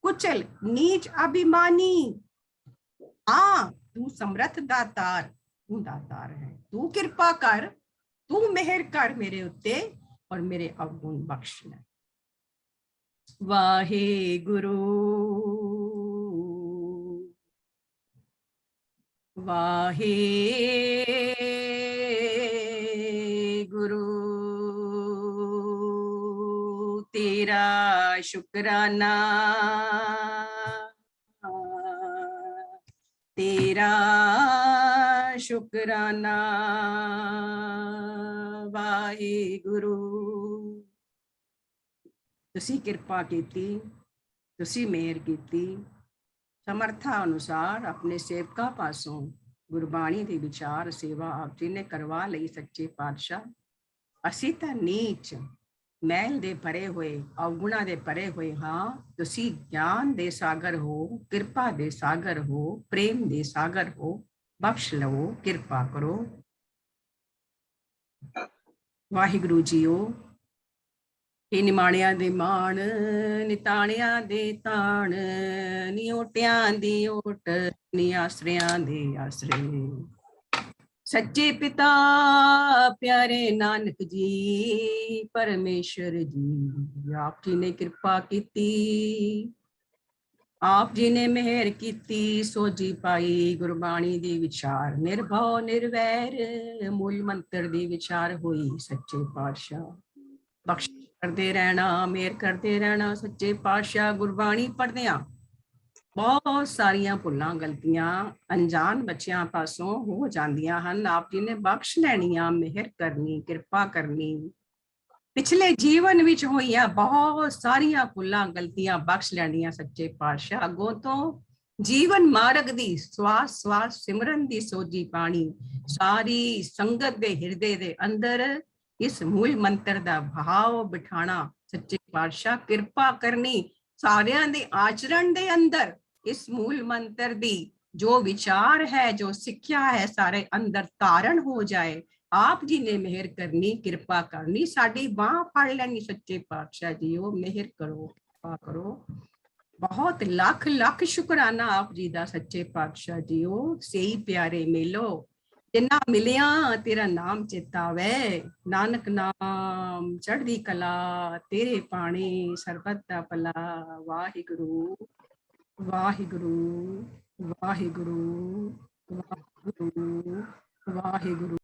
कुचल नीच अभिमानी हाँ तू समर्थ दातार, तू दातार है, तू कृपा कर, तू मेहर कर मेरे उत्ते और मेरे अवगुण बख्श ले। वाहे गुरु वाहे गुरु तेरा शुक्राना तेरा शुक्राना वाहे गुरु। तुसी कृपा कीती, तुसी मेहर कीती, समर्था अनुसार अपने सेवका पासों गुरबाणी दी विचार सेवा आप जी ने करवा लई सच्चे पातशाह। असी तां नीच मैल दे भरे हुए अवगुणा दे भरे हुए हाँ, तुसी ज्ञान दे सागर हो, कृपा दे सागर हो, प्रेम दे सागर हो, बख्श लवो, कृपा करो। वाहिगुरु जीओ हे निमाणिया दे मान, निताणिया दे ताण, नी ओटियां दी ओट, नी आसरियां दे आसरे। सच्चे पिता प्यारे नानक जी परमेश्वर जी, आप जी ने कृपा कीती, आप जी ने मेहर कीती, सोजी पाई गुरबाणी दी विचार, निर्भव निर्वैर मूल मंत्र दी विचार हुई सच्चे पातशाह। बख्श करते रहना, मेहर करते रहना सच्चे पातशाह। गुरबाणी पढ़दियां बहुत सारिया भुलां गलतियां अनजान बच्चों पासों हो जांदियां हन, आप जी ने बख्श लैनियां, मेहर करनी, कृपा करनी। पिछले जीवन विच होइयां बहुत सारिया भुलां गलतियां बख्श लैनियां सच्चे पातशाह। अगों तो जीवन मार्ग दी श्वास श्वास सिमरन दी सोजी पानी सारी संगत दे हिरदे दे अंदर इस मूल मंत्र दा भाव बिठाना सच्चे पातशाह। कृपा करनी सारियां दे आचरण दे अंदर इस मूल मंत्र दी जो विचार है, जो सिक्ख्या है, सारे अंदर धारण हो जाए। आप जी ने मेहर करनी, कृपा करनी, साडी बांह फड़ लेनी सच्चे पातशाह जी, ओ मेहर करो, कृपा करो। बहुत लख लख शुकराना आप जी दा सच्चे पातशाह जी, ओ सही प्यारे मेलो जिन्ना मिलिया तेरा नाम चेतावे, नानक नाम चढ़दी कला तेरे पानी सरबत दा भला। वाहिगुरु वाहिगुरु वाहिगुरु वाहिगुरु वाहिगुरु।